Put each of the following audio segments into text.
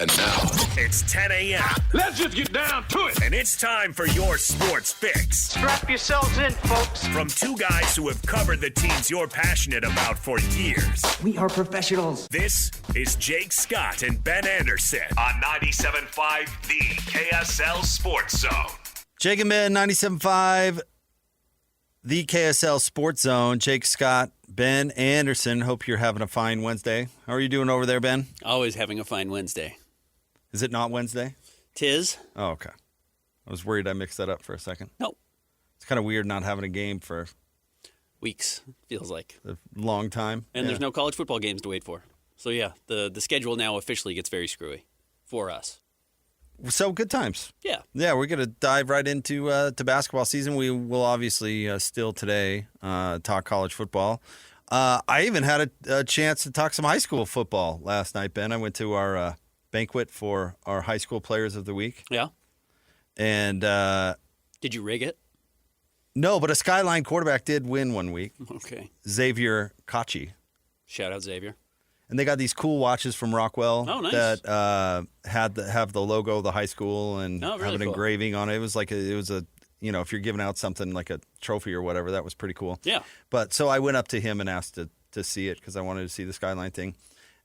And now, it's 10 a.m. Let's just get down to it. And it's time for your sports fix. Strap yourselves in, folks. From two guys who have covered the teams you're passionate about for years. We are professionals. This is Jake Scott and Ben Anderson on 97.5, the KSL Sports Zone. Jake and Ben, 97.5, the KSL Sports Zone. Jake Scott, Ben Anderson. Hope you're having a fine Wednesday. How are you doing over there, Ben? Always having a fine Wednesday. Is it not Wednesday? 'Tis. Oh, okay. I was worried I mixed that up for a second. Nope. It's kind of weird not having a game for Weeks, feels like. a long time. And there's no college football games to wait for. So, yeah, the schedule now officially gets very screwy for us. So, good times. Yeah. Yeah, we're going to dive right into to basketball season. We will obviously still today talk college football. I even had a chance to talk some high school football last night, Ben. I went to our banquet for our high school players of the week. Yeah. And did you rig it? no, but a Skyline quarterback did win one week, Okay. Xavier Kachi. Shout out Xavier. And they got these cool watches from Rockwell Oh, nice. that have the logo of the high school and Oh, really have an cool. engraving on it. It was like if you're giving out something like a trophy or whatever, that was pretty cool. Yeah. But so I went up to him and asked to see it because I wanted to see the Skyline thing,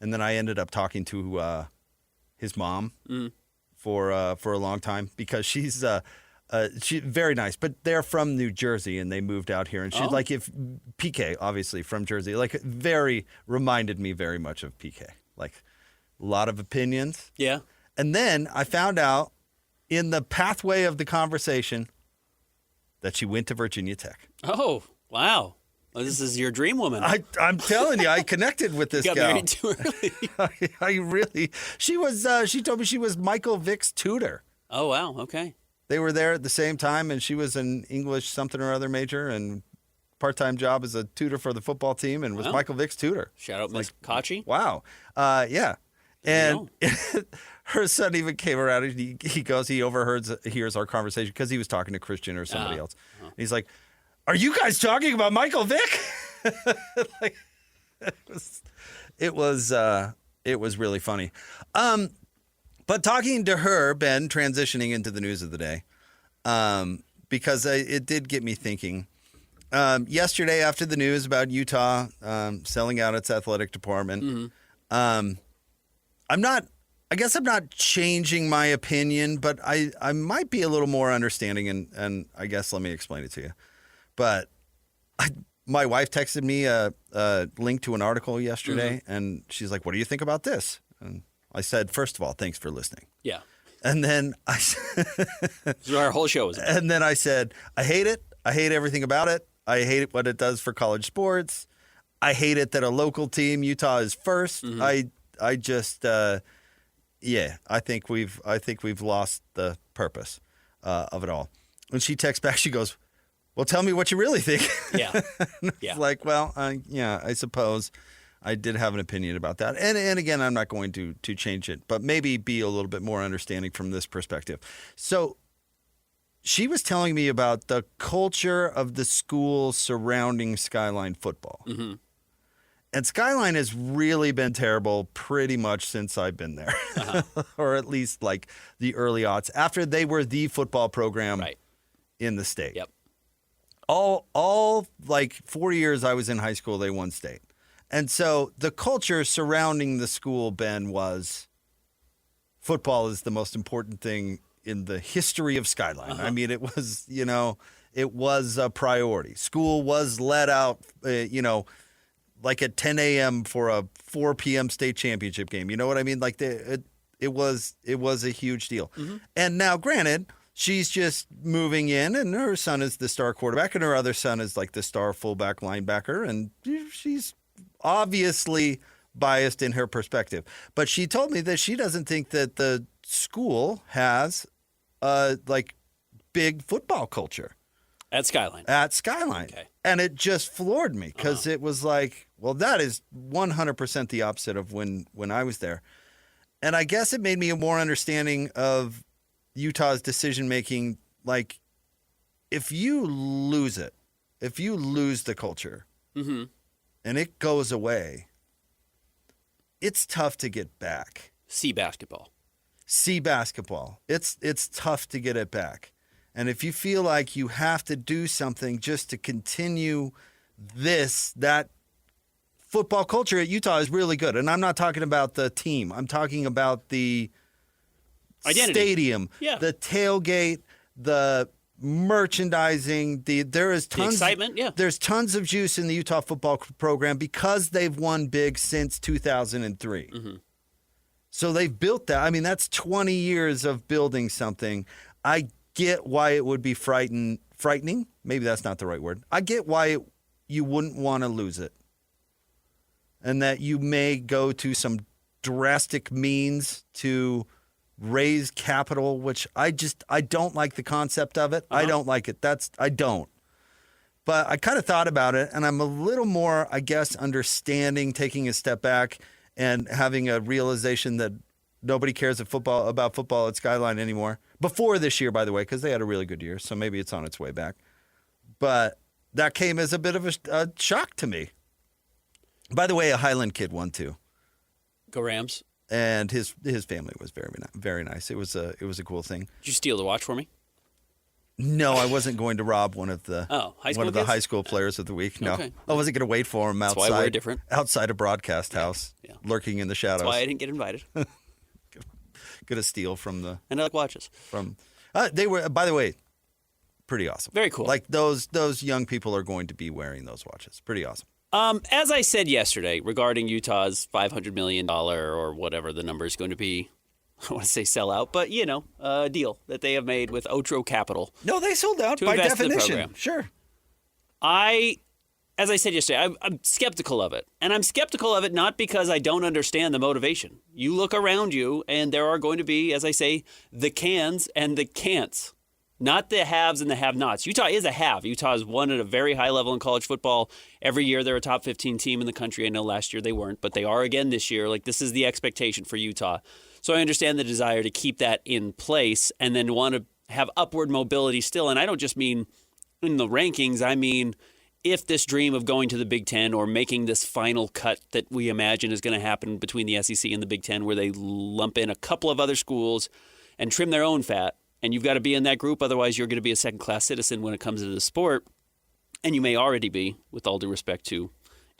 and then I ended up talking to his mom for a long time because she's very nice, but they're from New Jersey and they moved out here, and she's like, if PK obviously from Jersey, like reminded me very much of PK, like a lot of opinions. Yeah. And then I found out in the pathway of the conversation that she went to Virginia Tech. Oh, wow. Well, this is your dream woman. I'm telling you, I connected with this got gal. married too early. I really. She told me she was Michael Vick's tutor. Oh, wow. Okay. They were there at the same time, and she was an English something or other major and part-time job as a tutor for the football team, and was Wow. Michael Vick's tutor. Shout out Miss Kachi. Wow. Yeah. And her son even came around and he overhears our conversation because he was talking to Christian or somebody else. And he's like, "Are you guys talking about Michael Vick?" Like, it was really funny. But talking to her, Ben, transitioning into the news of the day, because it did get me thinking. Yesterday, after the news about Utah selling out its athletic department, I guess I'm not changing my opinion, but I might be a little more understanding, and I guess let me explain it to you. But my wife texted me a link to an article yesterday, and she's like, "What do you think about this?" And I said, first of all, thanks for listening. Yeah. And then This is what our whole show is about. and then I said, I hate it. I hate everything about it. I hate what it does for college sports. I hate it that a local team, Utah, is first. I just, I think we've lost the purpose of it all. When she texts back, she goes, "Well, tell me what you really think." Yeah. It's like, well, I suppose I did have an opinion about that. And again, I'm not going to change it, but maybe be a little bit more understanding from this perspective. So she was telling me about the culture of the school surrounding Skyline football. Mm-hmm. And Skyline has really been terrible pretty much since I've been there, or at least like the early aughts, after they were the football program in the state. Yep. All like 4 years I was in high school, they won state. And so the culture surrounding the school, Ben, was football is the most important thing in the history of Skyline. I mean, it was, it was a priority. School was let out, like at 10 a.m. for a 4 p.m. state championship game. You know what I mean? Like it was a huge deal. Mm-hmm. And now, granted, she's just moving in, and her son is the star quarterback, and her other son is like the star fullback linebacker, and she's obviously biased in her perspective. But she told me that she doesn't think that the school has like big football culture. At Skyline. Okay. And it just floored me because it was like, well, that is 100% the opposite of when I was there. And I guess it made me a more understanding of Utah's decision-making. Like, if you lose it, if you lose the culture and it goes away, it's tough to get back. See basketball. see basketball. It's tough to get it back. And if you feel like you have to do something just to continue that football culture at Utah is really good. And I'm not talking about the team. I'm talking about the identity. Stadium, Yeah. the tailgate, the merchandising, there is tons the excitement, yeah. There's tons of juice in the Utah football program because they've won big since 2003. Mm-hmm. So they've built that. I mean, that's 20 years of building something. I get why it would be frightening. Maybe that's not the right word. I get why you wouldn't want to lose it. And that you may go to some drastic means to raise capital, which I don't like the concept of it. I don't like it. I don't. But I kind of thought about it, and I'm a little more, I guess, understanding, taking a step back and having a realization that nobody cares about football at Skyline anymore. Before this year, by the way, because they had a really good year, so maybe it's on its way back. But that came as a bit of a shock to me. By the way, a Highland kid won too. Go Rams. And his family was very nice. It was a cool thing. Did you steal the watch for me? No, I wasn't going to rob one of the high school players of the week. No, okay. I wasn't going to wait for him That's why we're different. outside a broadcast house, lurking in the shadows. That's why I didn't get invited. Going to steal from the. And I like watches. They were, by the way, pretty awesome. Very cool. Like those young people are going to be wearing those watches. Pretty awesome. As I said yesterday regarding Utah's $500 million or whatever the number is going to be, I want to say sellout, but, a deal that they have made with Otro Capital. No, they sold out by definition. Sure. As I said yesterday, I'm skeptical of it. And I'm skeptical of it not because I don't understand the motivation. You look around you, and there are going to be, as I say, the cans and the can'ts. Not the haves and the have-nots. Utah is a have. Utah has won at a very high level in college football. Every year they're a top 15 team in the country. I know last year they weren't, but they are again this year. Like, this is the expectation for Utah. So I understand the desire to keep that in place and then want to have upward mobility still. And I don't just mean in the rankings. I mean, if this dream of going to the Big Ten or making this final cut that we imagine is going to happen between the SEC and the Big Ten, where they lump in a couple of other schools and trim their own fat, and you've got to be in that group, otherwise you're going to be a second-class citizen when it comes to the sport. And you may already be, with all due respect to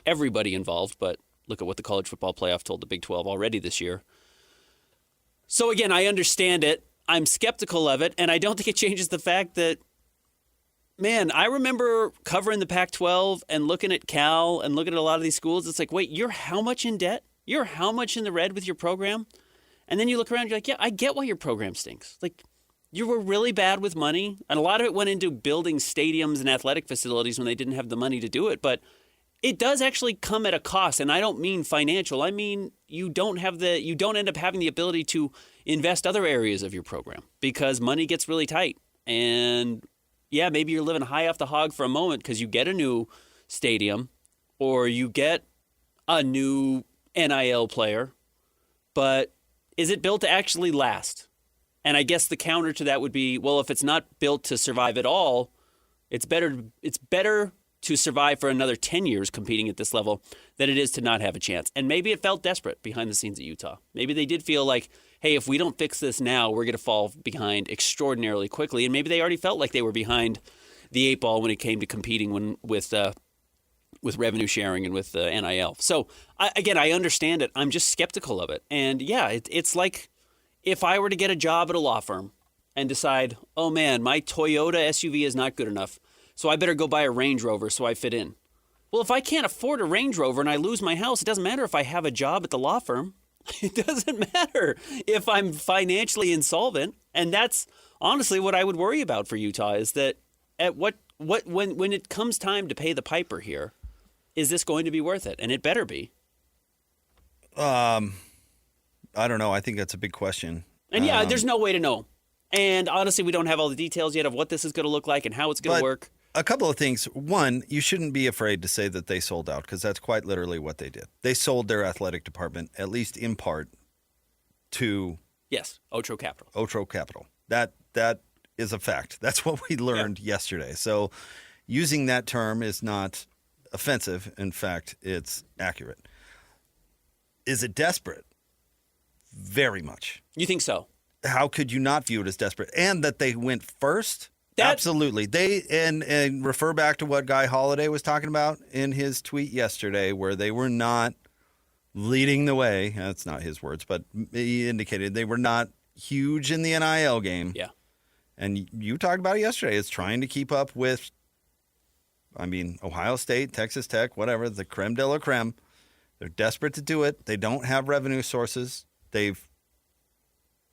everybody involved, but look at what the College Football Playoff told the Big 12 already this year. So again, I understand it. I'm skeptical of it, and I don't think it changes the fact that, man, I remember covering the Pac-12 and looking at Cal and looking at a lot of these schools. It's like, wait, you're how much in debt? You're how much in the red with your program? And then you look around and you're like, yeah, I get why your program stinks. Like, you were really bad with money, and a lot of it went into building stadiums and athletic facilities when they didn't have the money to do it. But it does actually come at a cost, and I don't mean financial. I mean you don't end up having the ability to invest other areas of your program because money gets really tight. And yeah, maybe you're living high off the hog for a moment because you get a new stadium or you get a new NIL player, but is it built to actually last? And I guess the counter to that would be, well, if it's not built to survive at all, it's better to survive for another 10 years competing at this level than it is to not have a chance. And maybe it felt desperate behind the scenes at Utah. Maybe they did feel like, hey, if we don't fix this now, we're going to fall behind extraordinarily quickly. And maybe they already felt like they were behind the eight ball when it came to competing with revenue sharing and with NIL. So, I understand it. I'm just skeptical of it. And yeah, it's like if I were to get a job at a law firm and decide, oh man, my Toyota SUV is not good enough, so I better go buy a Range Rover so I fit in. Well, if I can't afford a Range Rover and I lose my house, it doesn't matter if I have a job at the law firm. It doesn't matter if I'm financially insolvent. And that's honestly what I would worry about for Utah is that at when it comes time to pay the piper here, is this going to be worth it? And it better be. I don't know. I think that's a big question. And yeah, there's no way to know. And honestly, we don't have all the details yet of what this is going to look like and how it's going to work. A couple of things. One, you shouldn't be afraid to say that they sold out because that's quite literally what they did. They sold their athletic department, at least in part, to... Yes, Otro Capital. Otro Capital. That is a fact. That's what we learned yesterday. So using that term is not offensive. In fact, it's accurate. Is it desperate? Very much. You think so? how could you not view it as desperate? And that they went first? Absolutely. They and refer back to what Guy Holiday was talking about in his tweet yesterday, where they were not leading the way. That's not his words, but he indicated they were not huge in the NIL game. Yeah. And you talked about it yesterday. It's trying to keep up with, Ohio State, Texas Tech, whatever, the creme de la creme. They're desperate to do it. They don't have revenue sources. They've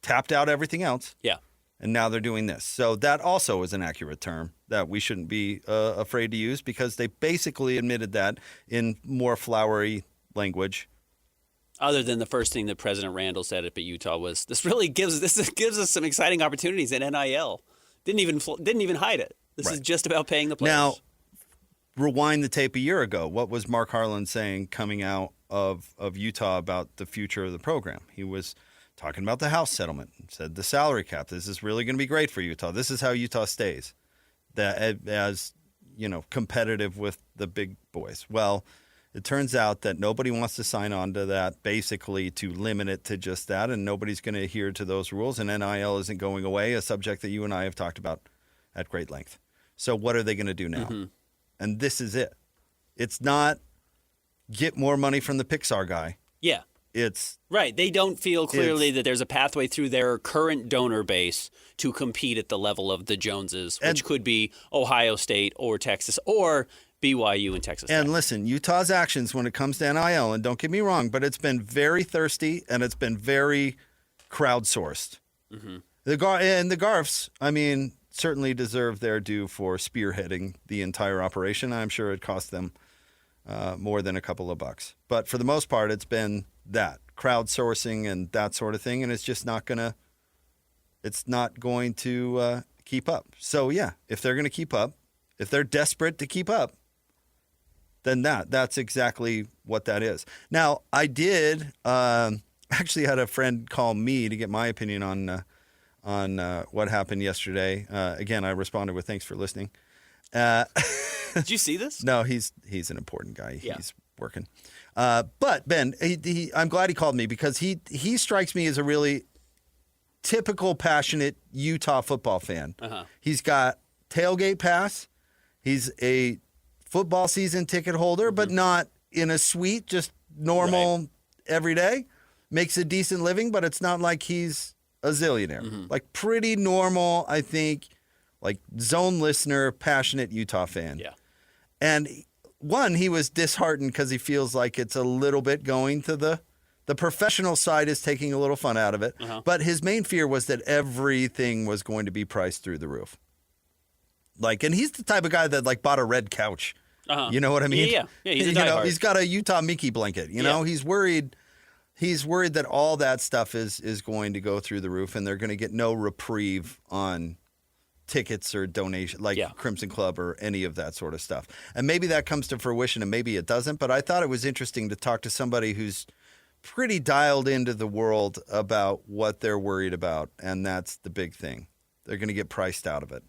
tapped out everything else. Yeah. And now they're doing this. So that also is an accurate term that we shouldn't be afraid to use, because they basically admitted that in more flowery language. Other than the first thing that President Randall said at Utah was, this gives us some exciting opportunities in NIL. Didn't even hide it. This is just about paying the players. Now, rewind the tape a year ago. What was Mark Harlan saying coming out of Utah about the future of the program? He was talking about the House settlement, said the salary cap. This is really going to be great for Utah. This is how Utah stays, that as competitive with the big boys. Well, it turns out that nobody wants to sign on to that, basically to limit it to just that, and nobody's going to adhere to those rules, and NIL isn't going away, a subject that you and I have talked about at great length. So what are they going to do now? Mm-hmm. And this is it. It's not get more money from the Pixar guy. Yeah. It's right. They don't feel clearly that there's a pathway through their current donor base to compete at the level of the Joneses, which could be Ohio State or Texas or BYU and Texas Tech. And listen, Utah's actions when it comes to NIL, and don't get me wrong, but it's been very thirsty and it's been very crowdsourced. Mm-hmm. The Garfs, certainly deserve their due for spearheading the entire operation. I'm sure it cost them more than a couple of bucks. But for the most part, it's been that crowdsourcing and that sort of thing, and it's just not going to keep up. So, yeah, if they're going to keep up, if they're desperate to keep up, then that's exactly what that is. Now, I did actually had a friend call me to get my opinion on what happened yesterday. Again, I responded with thanks for listening. Did you see this? No, he's an important guy. Yeah. He's working. But Ben, I'm glad he called me, because he strikes me as a really typical passionate Utah football fan. Uh-huh. He's got tailgate pass. He's a football season ticket holder, but not in a suite, just normal every day. Makes a decent living, but it's not like he's a zillionaire. Mm-hmm. Like pretty normal, I think, like zone listener, passionate Utah fan. Yeah. And he was disheartened because he feels like it's a little bit going to the professional side is taking a little fun out of it. Uh-huh. But his main fear was that everything was going to be priced through the roof. And he's the type of guy that bought a red couch. Uh-huh. You know what I mean? Yeah. He's a diehard. He's got a Utah Mickey blanket. He's worried. He's worried that all that stuff is going to go through the roof, and they're going to get no reprieve on tickets or donation, Crimson Club or any of that sort of stuff. And maybe that comes to fruition, and maybe it doesn't. But I thought it was interesting to talk to somebody who's pretty dialed into the world about what they're worried about, and that's the big thing. They're going to get priced out of it.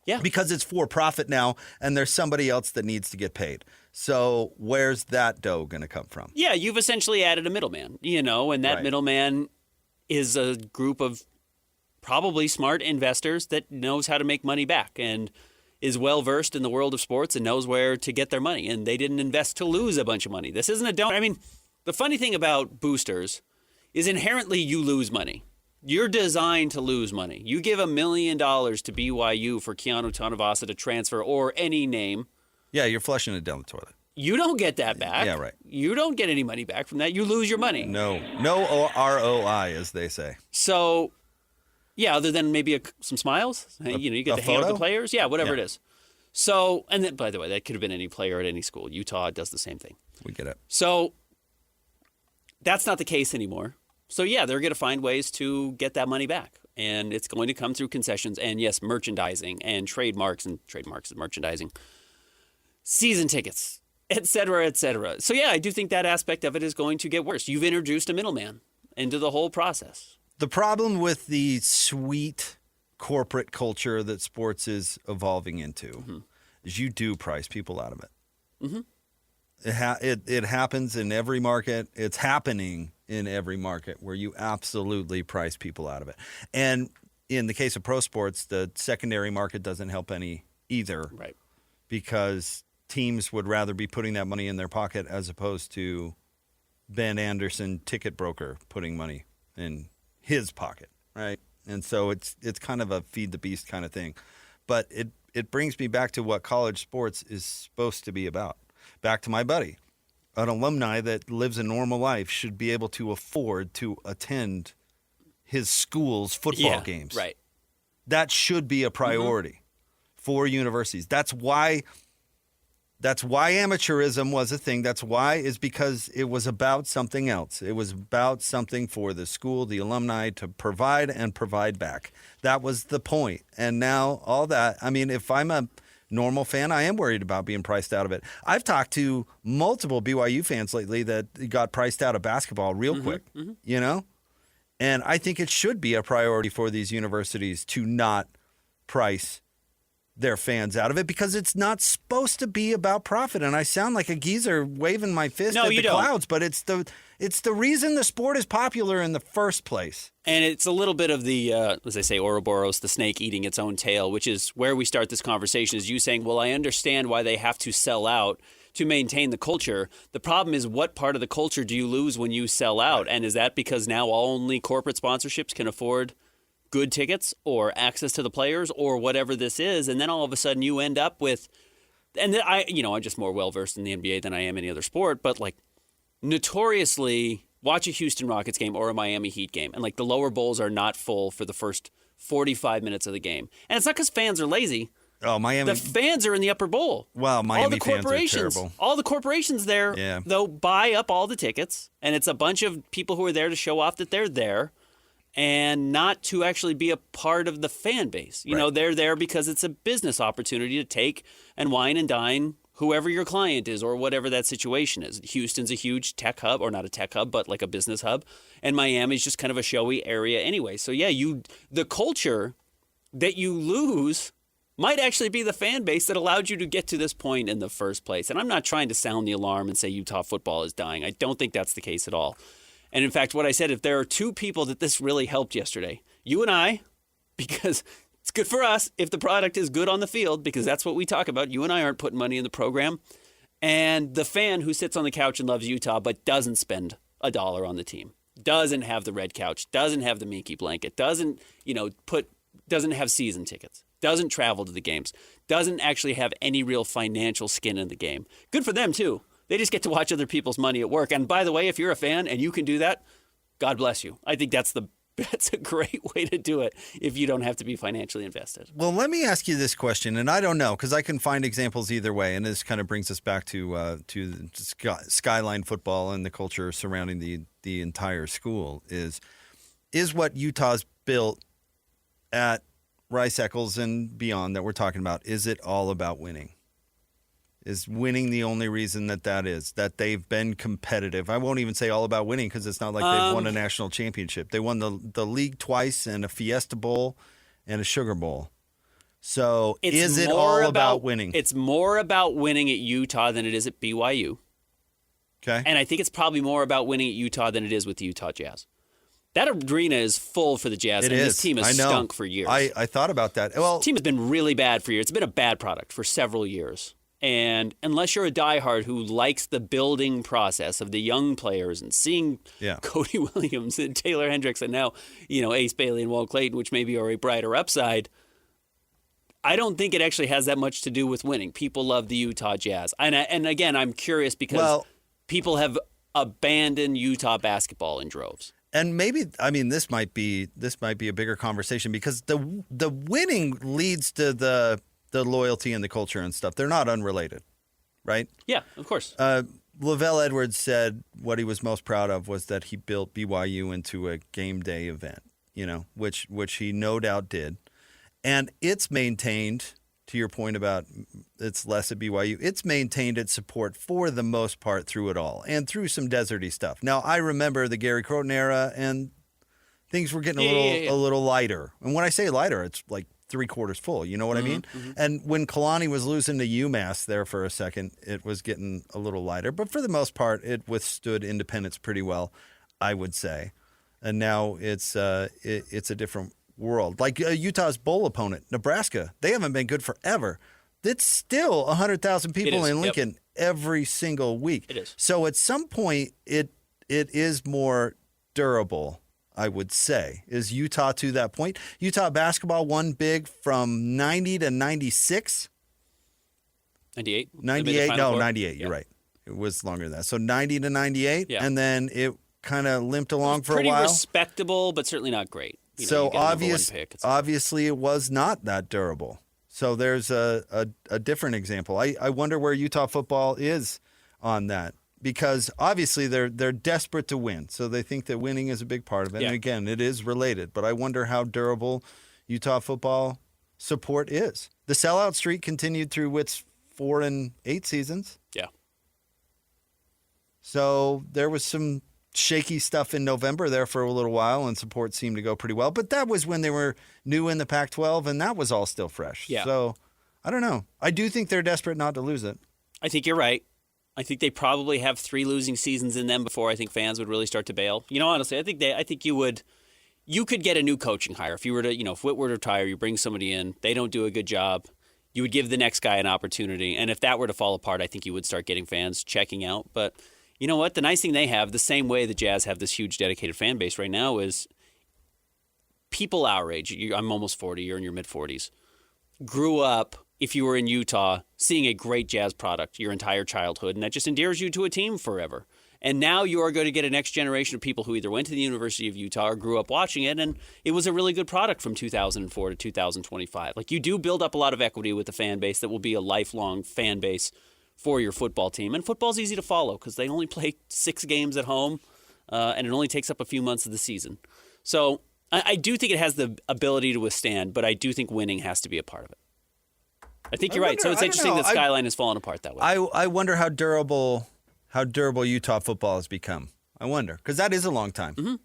Yeah. Because it's for profit now, and there's somebody else that needs to get paid. So where's that dough going to come from? Yeah, you've essentially added a middleman, and that middleman is a group of probably smart investors that knows how to make money back and is well-versed in the world of sports and knows where to get their money. And they didn't invest to lose a bunch of money. This isn't a donor. The funny thing about boosters is inherently you lose money. You're designed to lose money. You give $1 million to BYU for Keanu Tanavasa to transfer or any name. Yeah, you're flushing it down the toilet. You don't get that back. Yeah, right. You don't get any money back from that. You lose your money. No ROI, as they say. So, yeah, other than maybe some smiles. You get to hang out with the players. Yeah, whatever it is. So, and then, by the way, that could have been any player at any school. Utah does the same thing. We get it. So, that's not the case anymore. So, yeah, they're going to find ways to get that money back. And it's going to come through concessions and, yes, merchandising and trademarks and merchandising, season tickets, et cetera, et cetera. So, yeah, I do think that aspect of it is going to get worse. You've introduced a middleman into the whole process. The problem with the sweet corporate culture that sports is evolving into is you do price people out of it. Mm-hmm. It happens in every market. It's happening in every market where you absolutely price people out of it. And in the case of pro sports, the secondary market doesn't help any either. Right. Because teams would rather be putting that money in their pocket as opposed to Ben Anderson, ticket broker, putting money in his pocket, right? And so it's kind of a feed the beast kind of thing. But it brings me back to what college sports is supposed to be about. Back to my buddy. An alumni that lives a normal life should be able to afford to attend his school's football games. Right. That should be a priority for universities. That's why amateurism was a thing. That's why is because it was about something else. It was about something for the school, the alumni to provide and provide back. That was the point. And now all that, I mean, if I'm a normal fan, I am worried about being priced out of it. I've talked to multiple BYU fans lately that got priced out of basketball real quick, you know? And I think it should be a priority for these universities to not price their fans out of it because it's not supposed to be about profit. And I sound like a geezer waving my fist at the clouds, but it's the reason the sport is popular in the first place. And it's a little bit of the, as I say, Ouroboros, the snake eating its own tail, which is where we start this conversation, is you saying, well, I understand why they have to sell out to maintain the culture. The problem is, what part of the culture do you lose when you sell out? And is that because now only corporate sponsorships can afford good tickets or access to the players or whatever this is? And then all of a sudden you end up with, and I'm just more well-versed in the NBA than I am any other sport, but like notoriously watch a Houston Rockets game or a Miami Heat game, and like the lower bowls are not full for the first 45 minutes of the game. And it's not because fans are lazy. Oh, Miami. The fans are in the upper bowl. Well, Miami fans are terrible. All the corporations there, though, buy up all the tickets, and it's a bunch of people who are there to show off that they're there and not to actually be a part of the fan base. You know, they're there because it's a business opportunity to take and wine and dine whoever your client is or whatever that situation is. Houston's a huge tech hub, or not a tech hub, but like a business hub. And Miami's just kind of a showy area anyway. So, yeah, the culture that you lose might actually be the fan base that allowed you to get to this point in the first place. And I'm not trying to sound the alarm and say Utah football is dying. I don't think that's the case at all. And in fact, what I said, if there are two people that this really helped yesterday, you and I, because it's good for us if the product is good on the field, because that's what we talk about. You and I aren't putting money in the program. And the fan who sits on the couch and loves Utah but doesn't spend $1 on the team, doesn't have the red couch, doesn't have the Minky blanket, doesn't have season tickets, doesn't travel to the games, doesn't actually have any real financial skin in the game. Good for them, too. They just get to watch other people's money at work. And by the way, if you're a fan and you can do that, God bless you. I think that's a great way to do it if you don't have to be financially invested. Well, let me ask you this question, and I don't know, because I can find examples either way, and this kind of brings us back to Skyline football and the culture surrounding the entire school. Is what Utah's built at Rice Eccles and beyond that we're talking about, is it all about winning? Is winning the only reason that is? That they've been competitive? I won't even say all about winning because it's not like they've won a national championship. They won the league twice and a Fiesta Bowl and a Sugar Bowl. So is it all about winning? It's more about winning at Utah than it is at BYU. Okay. And I think it's probably more about winning at Utah than it is with the Utah Jazz. That arena is full for the Jazz, and this team has stunk for years. I thought about that. Well, this team has been really bad for years. It's been a bad product for several years. And unless you're a diehard who likes the building process of the young players and seeing Cody Williams and Taylor Hendricks and now, Ace Bailey and Walt Clayton, which maybe are a brighter upside, I don't think it actually has that much to do with winning. People love the Utah Jazz. And again, I'm curious because people have abandoned Utah basketball in droves. And maybe, this might be a bigger conversation because the winning leads to the loyalty and the culture and stuff. They're not unrelated, right? Yeah, of course. Lavelle Edwards said what he was most proud of was that he built BYU into a game day event, which he no doubt did. And it's maintained, to your point about it's less at BYU, it's maintained its support for the most part through it all and through some deserty stuff. Now, I remember the Gary Croton era and things were getting a little lighter. And when I say lighter, it's like 3/4 full. You know what I mean? Mm-hmm. And when Kalani was losing to UMass there for a second, it was getting a little lighter. But for the most part, it withstood independence pretty well. I would say. And now it's a different world. Like Utah's bowl opponent, Nebraska, they haven't been good forever. It's still 100,000 people in Lincoln every single week. It is. So at some point, it is more durable, I would say. Is Utah to that point? Utah basketball won big from 90 to 96. 98? 98? No, 98. You're right. It was longer than that. So 90 to 98, and then it kind of limped along for a while. Pretty respectable, but certainly not great. So obviously it was not that durable. So there's a different example. I wonder where Utah football is on that, because obviously they're desperate to win. So they think that winning is a big part of it. Yeah. And again, it is related. But I wonder how durable Utah football support is. The sellout streak continued through Witt's 4 and 8 seasons. Yeah. So there was some shaky stuff in November there for a little while, and support seemed to go pretty well. But that was when they were new in the Pac-12, and that was all still fresh. Yeah. So I don't know. I do think they're desperate not to lose it. I think you're right. I think they probably have 3 losing seasons in them before I think fans would really start to bail. Honestly, I think you could get a new coaching hire. If you were to, if Witt were to retire, you bring somebody in, they don't do a good job, you would give the next guy an opportunity. And if that were to fall apart, I think you would start getting fans checking out. But you know what? The nice thing they have, the same way the Jazz have this huge dedicated fan base right now, is people our age. I'm almost 40. You're in your mid-40s. Grew up, if you were in Utah, seeing a great Jazz product your entire childhood, and that just endears you to a team forever. And now you are going to get a next generation of people who either went to the University of Utah or grew up watching it, and it was a really good product from 2004 to 2025. Like, you do build up a lot of equity with the fan base that will be a lifelong fan base for your football team. And football's easy to follow because they only play 6 games at home, and it only takes up a few months of the season. So I do think it has the ability to withstand, but I do think winning has to be a part of it. I think you're right. So it's interesting that Skyline has fallen apart that way. I wonder how durable Utah football has become. I wonder, because that is a long time. Mm-hmm.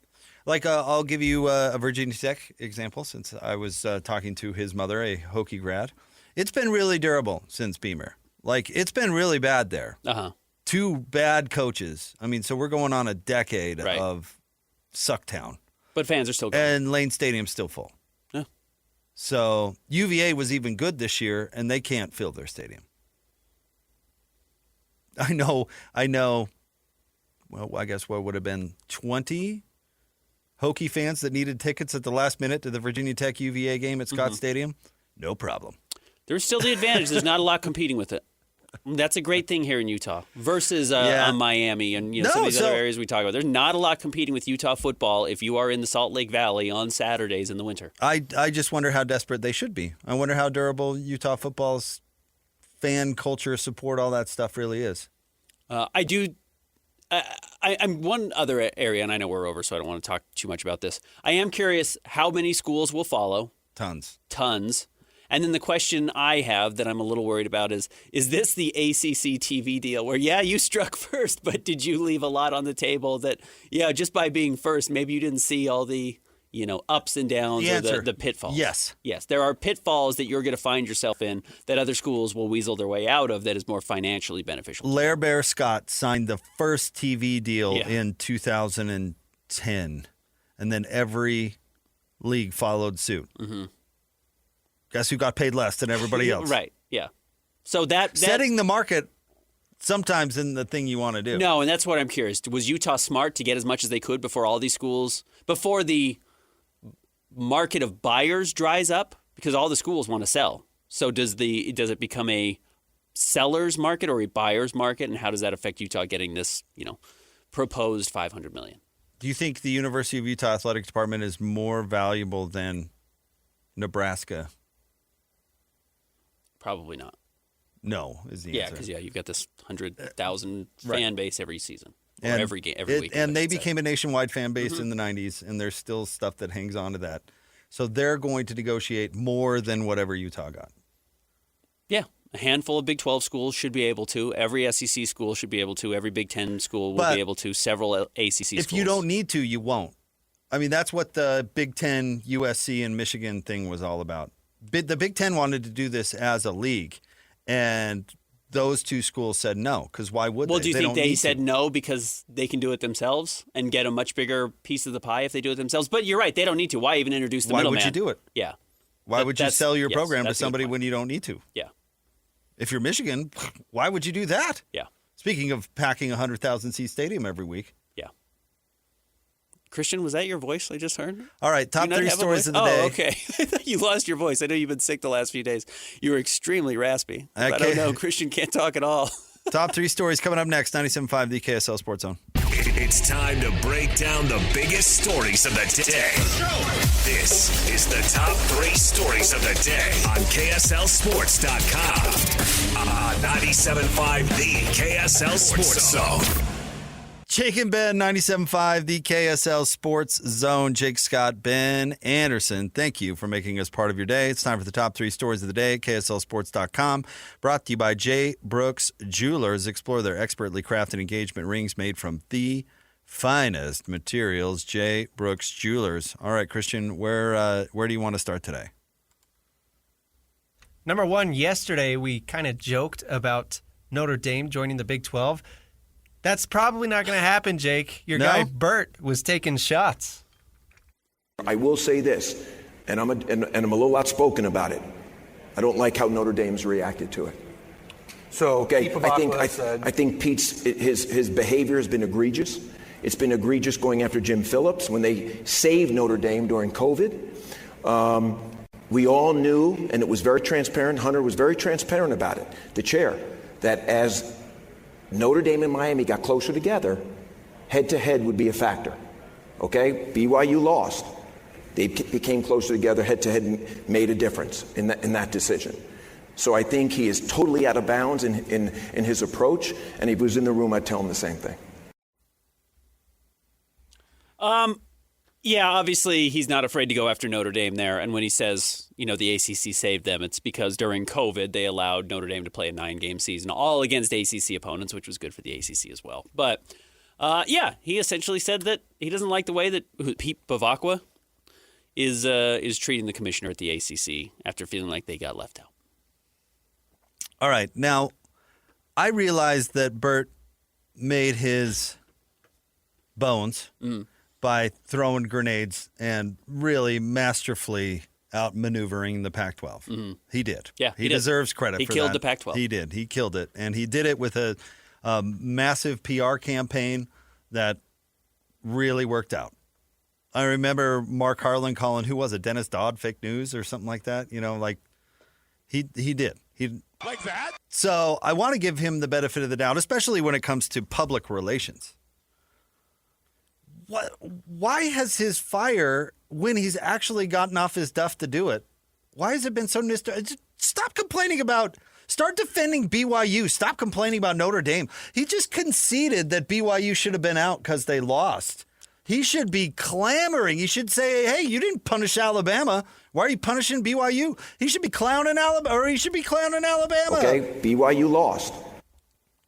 Like, I'll give you a Virginia Tech example, since I was talking to his mother, a Hokie grad. It's been really durable since Beamer. Like, it's been really bad there. 2 bad coaches. I mean, so we're going on a decade of Sucktown. But fans are still going. And Lane Stadium's still full. Yeah. So UVA was even good this year, and they can't fill their stadium. I know. Well, I guess what would have been 20 Hokie fans that needed tickets at the last minute to the Virginia Tech UVA game at Scott Stadium. No problem. There's still the advantage. There's not a lot competing with it. That's a great thing here in Utah versus on Miami and some of these other areas we talk about. There's not a lot competing with Utah football if you are in the Salt Lake Valley on Saturdays in the winter. I just wonder how desperate they should be. I wonder how durable Utah football's fan culture, support, all that stuff really is. I'm one other area, and I know we're over, so I don't want to talk too much about this. I am curious how many schools will follow. Tons. And then the question I have that I'm a little worried about is this the ACC TV deal where, you struck first, but did you leave a lot on the table that, just by being first, maybe you didn't see all the, ups and downs or the pitfalls? Yes. Yes, there are pitfalls that you're going to find yourself in that other schools will weasel their way out of that is more financially beneficial. Lair Bear Scott signed the first TV deal in 2010, and then every league followed suit. Mm-hmm. Guess who got paid less than everybody else? Right, yeah. So that setting the market sometimes isn't the thing you want to do. No, and that's what I'm curious. Was Utah smart to get as much as they could before all these schools, before the market of buyers dries up? Because all the schools want to sell. So does it become a seller's market or a buyer's market, and how does that affect Utah getting this, proposed $500 million? Do you think the University of Utah Athletic Department is more valuable than Nebraska? Probably not. No, is the answer. Yeah, because you've got this 100,000 fan base every season, or and every week. And they became a nationwide fan base in the 90s, and there's still stuff that hangs on to that. So they're going to negotiate more than whatever Utah got. Yeah, a handful of Big 12 schools should be able to. Every SEC school should be able to. Every Big 10 school will be able to. Several ACC schools. If you don't need to, you won't. I mean, that's what the Big 10, USC, and Michigan thing was all about. The Big Ten wanted to do this as a league, and those two schools said no, because why would they? Well, do you think don't they need said to. no because they can do it themselves and get a much bigger piece of the pie if they do it themselves? But you're right, they don't need to. Why even introduce the Why middleman? would you do it? Yeah. Why would you sell your yes, program to that's a good somebody point. when you don't need to? Yeah. If you're Michigan, why would you do that? Yeah. Speaking of packing a 100,000-seat stadium every week. Yeah. Christian, was that your voice I just heard? All right, top Do you not 3 have a stories voice? of the day. Oh, okay. I thought you lost your voice. I know you've been sick the last few days. You were extremely raspy. I Okay. don't know. Christian can't talk at all. Top 3 stories coming up next, 97.5, the KSL Sports Zone. It's time to break down the biggest stories of the day. This is the top 3 stories of the day on KSLSports.com. 97.5, the KSL Sports Zone. Jake and Ben, 97.5, the KSL Sports Zone. Jake Scott, Ben Anderson, thank you for making us part of your day. It's time for the top 3 stories of the day at KSLSports.com. Brought to you by J. Brooks Jewelers. Explore their expertly crafted engagement rings made from the finest materials. J. Brooks Jewelers. All right, Christian, where do you want to start today? Number one, yesterday we kind of joked about Notre Dame joining the Big 12. That's probably not going to happen, Jake. Your guy Bert was taking shots. I will say this, and I'm a little outspoken about it. I don't like how Notre Dame's reacted to it. So, Okay, said, I think Pete's his behavior has been egregious. It's been egregious going after Jim Phillips when they saved Notre Dame during COVID. We all knew, and it was very transparent. Hunter was very transparent about it. The chair, that as Notre Dame and Miami got closer together, head-to-head would be a factor. Okay? BYU lost. They became closer together, head-to-head, and made a difference in that decision. So I think he is totally out of bounds in his approach, and if he was in the room, I'd tell him the same thing. Yeah, obviously he's not afraid to go after Notre Dame there. And when he says, the ACC saved them, it's because during COVID they allowed Notre Dame to play a 9-game season, all against ACC opponents, which was good for the ACC as well. But, he essentially said that he doesn't like the way that Pete Bavacqua is treating the commissioner at the ACC after feeling like they got left out. All right. Now, I realized that Bert made his bones by throwing grenades and really masterfully outmaneuvering the Pac-12. Mm-hmm. He did. Yeah, he deserves credit for that. He killed the Pac-12. He did. He killed it. And he did it with a massive PR campaign that really worked out. I remember Mark Harlan calling, who was it, Dennis Dodd, fake news or something like that. He did. Like that? So I want to give him the benefit of the doubt, especially when it comes to public relations. Why has his fire, when he's actually gotten off his duff to do it, why has it been so stop complaining about, start defending BYU. Stop complaining about Notre Dame. He just conceded that BYU should have been out because they lost. He should be clamoring. He should say, hey, you didn't punish Alabama. Why are you punishing BYU? He should be clowning Alabama, or he should be clowning Alabama. Okay, BYU lost.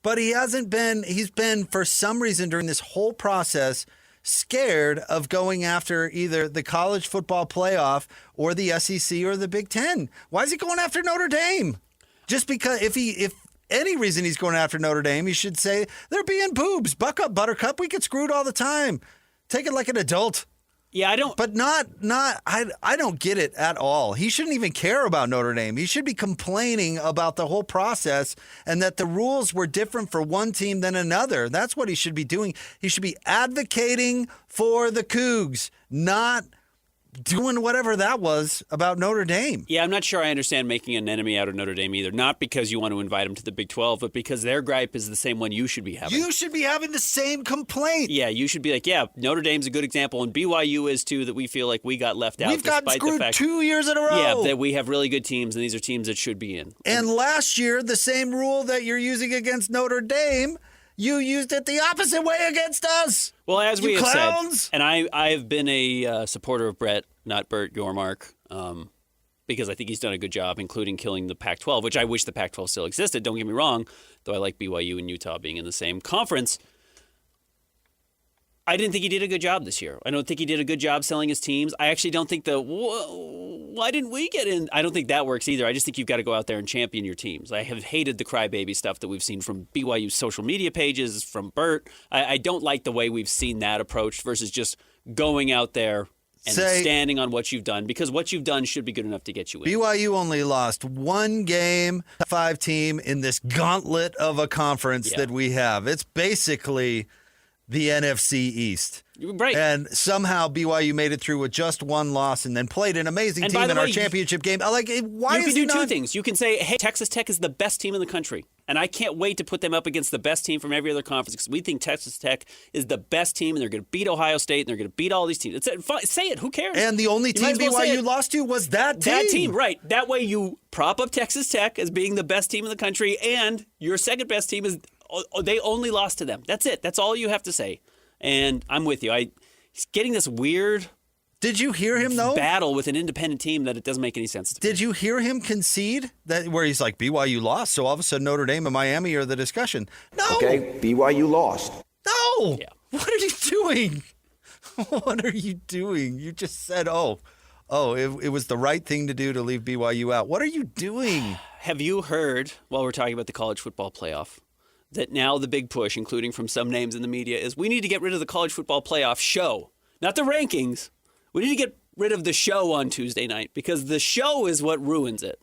But he hasn't been, he's been, for some reason during this whole process, scared of going after either the college football playoff or the SEC or the Big Ten. Why is he going after Notre Dame? Just because if any reason he's going after Notre Dame, he should say, they're being boobs. Buck up, Buttercup. We get screwed all the time. Take it like an adult. Yeah, I don't. But I don't get it at all. He shouldn't even care about Notre Dame. He should be complaining about the whole process and that the rules were different for one team than another. That's what he should be doing. He should be advocating for the Cougs, not doing whatever that was about Notre Dame. Yeah, I'm not sure I understand making an enemy out of Notre Dame either. Not because you want to invite them to the Big 12, but because their gripe is the same one you should be having. You should be having the same complaint. Yeah, you should be like, yeah, Notre Dame's a good example, and BYU is too, that we feel like we got left out. We've gotten screwed 2 years in a row. Yeah, that we have really good teams, and these are teams that should be in. And last year, the same rule that you're using against Notre Dame, you used it the opposite way against us. Well, as we have clowns. said, and I've been a supporter of Brett, not Brett Yormark, because I think he's done a good job, including killing the Pac-12, which I wish the Pac-12 still existed. Don't get me wrong, though I like BYU and Utah being in the same conference. I didn't think he did a good job this year. I don't think he did a good job selling his teams. I actually don't think why didn't we get in? I don't think that works either. I just think you've got to go out there and champion your teams. I have hated the crybaby stuff that we've seen from BYU's social media pages, from Bert. I don't like the way we've seen that approached versus just going out there and standing on what you've done, because what you've done should be good enough to get you in. BYU only lost one game, 5 team in this gauntlet of a conference that we have. It's basically the NFC East. Right. And somehow BYU made it through with just one loss and then played an amazing team in our championship game. Why you is can do two things. You can say, hey, Texas Tech is the best team in the country, and I can't wait to put them up against the best team from every other conference because we think Texas Tech is the best team, and they're going to beat Ohio State, and they're going to beat all these teams. Say it. Who cares? And the only team BYU lost to was that team. That team, right. That way you prop up Texas Tech as being the best team in the country, and your second best team is they only lost to them. That's it. That's all you have to say. And I'm with you. He's getting this weird. Did you hear him though? Battle with an independent team that it doesn't make any sense to me. Did you hear him concede that where he's like BYU lost, so all of a sudden Notre Dame and Miami are the discussion? No. Okay, BYU lost. No. Yeah. What are you doing? What are you doing? You just said, it was the right thing to do to leave BYU out. What are you doing? Have you heard, while we're talking about the college football playoff, that now the big push, including from some names in the media, is we need to get rid of the college football playoff show, not the rankings. We need to get rid of the show on Tuesday night because the show is what ruins it.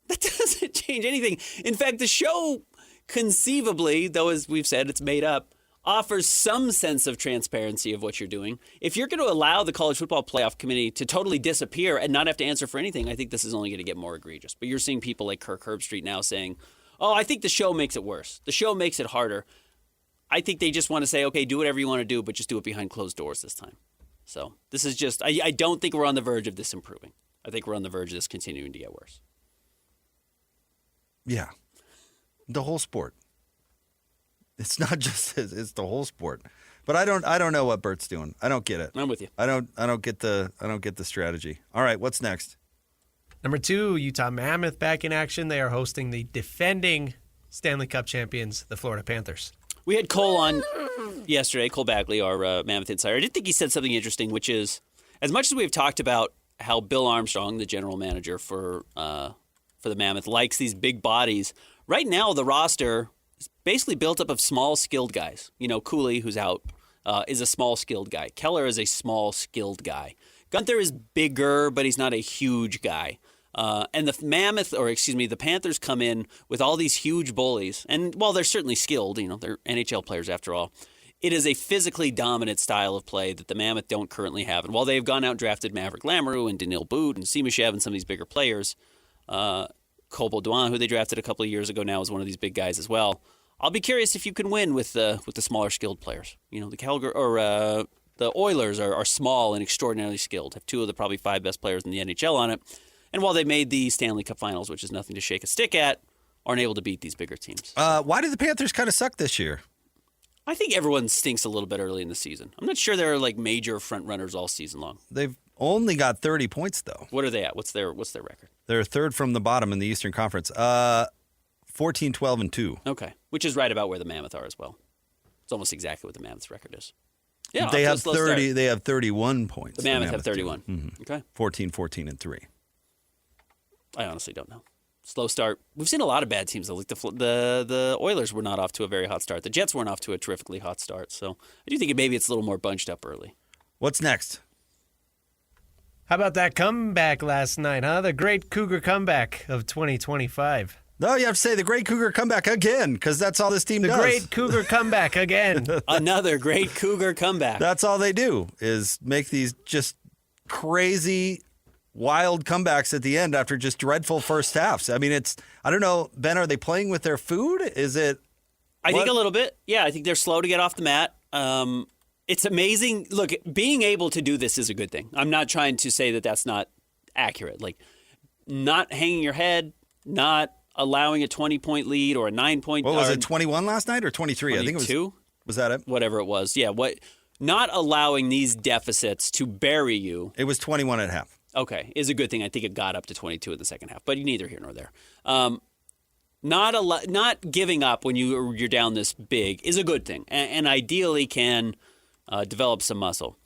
That doesn't change anything. In fact, the show conceivably, though as we've said, it's made up, offers some sense of transparency of what you're doing. If you're going to allow the college football playoff committee to totally disappear and not have to answer for anything, I think this is only going to get more egregious. But you're seeing people like Kirk Herbstreit now saying, I think the show makes it worse. The show makes it harder. I think they just want to say, okay, do whatever you want to do, but just do it behind closed doors this time. So this is just, I don't think we're on the verge of this improving. I think we're on the verge of this continuing to get worse. Yeah. The whole sport. It's not just it's the whole sport. But I don't know what Bert's doing. I don't get it. I'm with you. I don't get the strategy. All right, what's next? Number 2, Utah Mammoth back in action. They are hosting the defending Stanley Cup champions, the Florida Panthers. We had Cole on yesterday, Cole Bagley, our Mammoth insider. I did think he said something interesting, which is, as much as we've talked about how Bill Armstrong, the general manager for the Mammoth, likes these big bodies, right now the roster is basically built up of small, skilled guys. You know, Cooley, who's out, is a small, skilled guy. Keller is a small, skilled guy. Gunther is bigger, but he's not a huge guy. And the Panthers come in with all these huge bullies. And while they're certainly skilled, they're NHL players after all, it is a physically dominant style of play that the Mammoth don't currently have. And while they've gone out and drafted Maverick Lamoureux and Daniil Boot and Simashev and some of these bigger players, Cole Baudouin, who they drafted a couple of years ago now, is one of these big guys as well. I'll be curious if you can win with the smaller skilled players. The Calgary or the Oilers are small and extraordinarily skilled, have 2 of the probably 5 best players in the NHL on it. And while they made the Stanley Cup Finals, which is nothing to shake a stick at, aren't able to beat these bigger teams. Why did the Panthers kind of suck this year? I think everyone stinks a little bit early in the season. I'm not sure they're like major front runners all season long. They've only got 30 points, though. What are they at? What's their record? They're third from the bottom in the Eastern Conference. 14, 12, and 2. Okay, which is right about where the Mammoth are as well. It's almost exactly what the Mammoth's record is. Yeah, they have 30. They have 31 points. The Mammoth have 31. Mm-hmm. Okay, 14, 14, and 3. I honestly don't know. Slow start. We've seen a lot of bad teams, though. Like the Oilers were not off to a very hot start. The Jets weren't off to a terrifically hot start. So I do think maybe it's a little more bunched up early. What's next? How about that comeback last night, huh? The Great Cougar Comeback of 2025. No, you have to say the Great Cougar Comeback again, because that's all this team does. The Great Cougar Comeback again. Another Great Cougar Comeback. That's all they do is make these just crazy, wild comebacks at the end after just dreadful first halves. I mean, I don't know, Ben, are they playing with their food? Is it? I think a little bit. Yeah, I think they're slow to get off the mat. It's amazing. Look, being able to do this is a good thing. I'm not trying to say that that's not accurate. Like, not hanging your head, not allowing a 20-point lead or a 9-point. What was it, 21 last night or 23? 22? I think it was. Was that it? Whatever it was. Yeah. Not allowing these deficits to bury you. It was 21 at half. Okay, is a good thing. I think it got up to 22 in the second half, but neither here nor there. Not giving up when you're down this big is a good thing, and ideally can develop some muscle.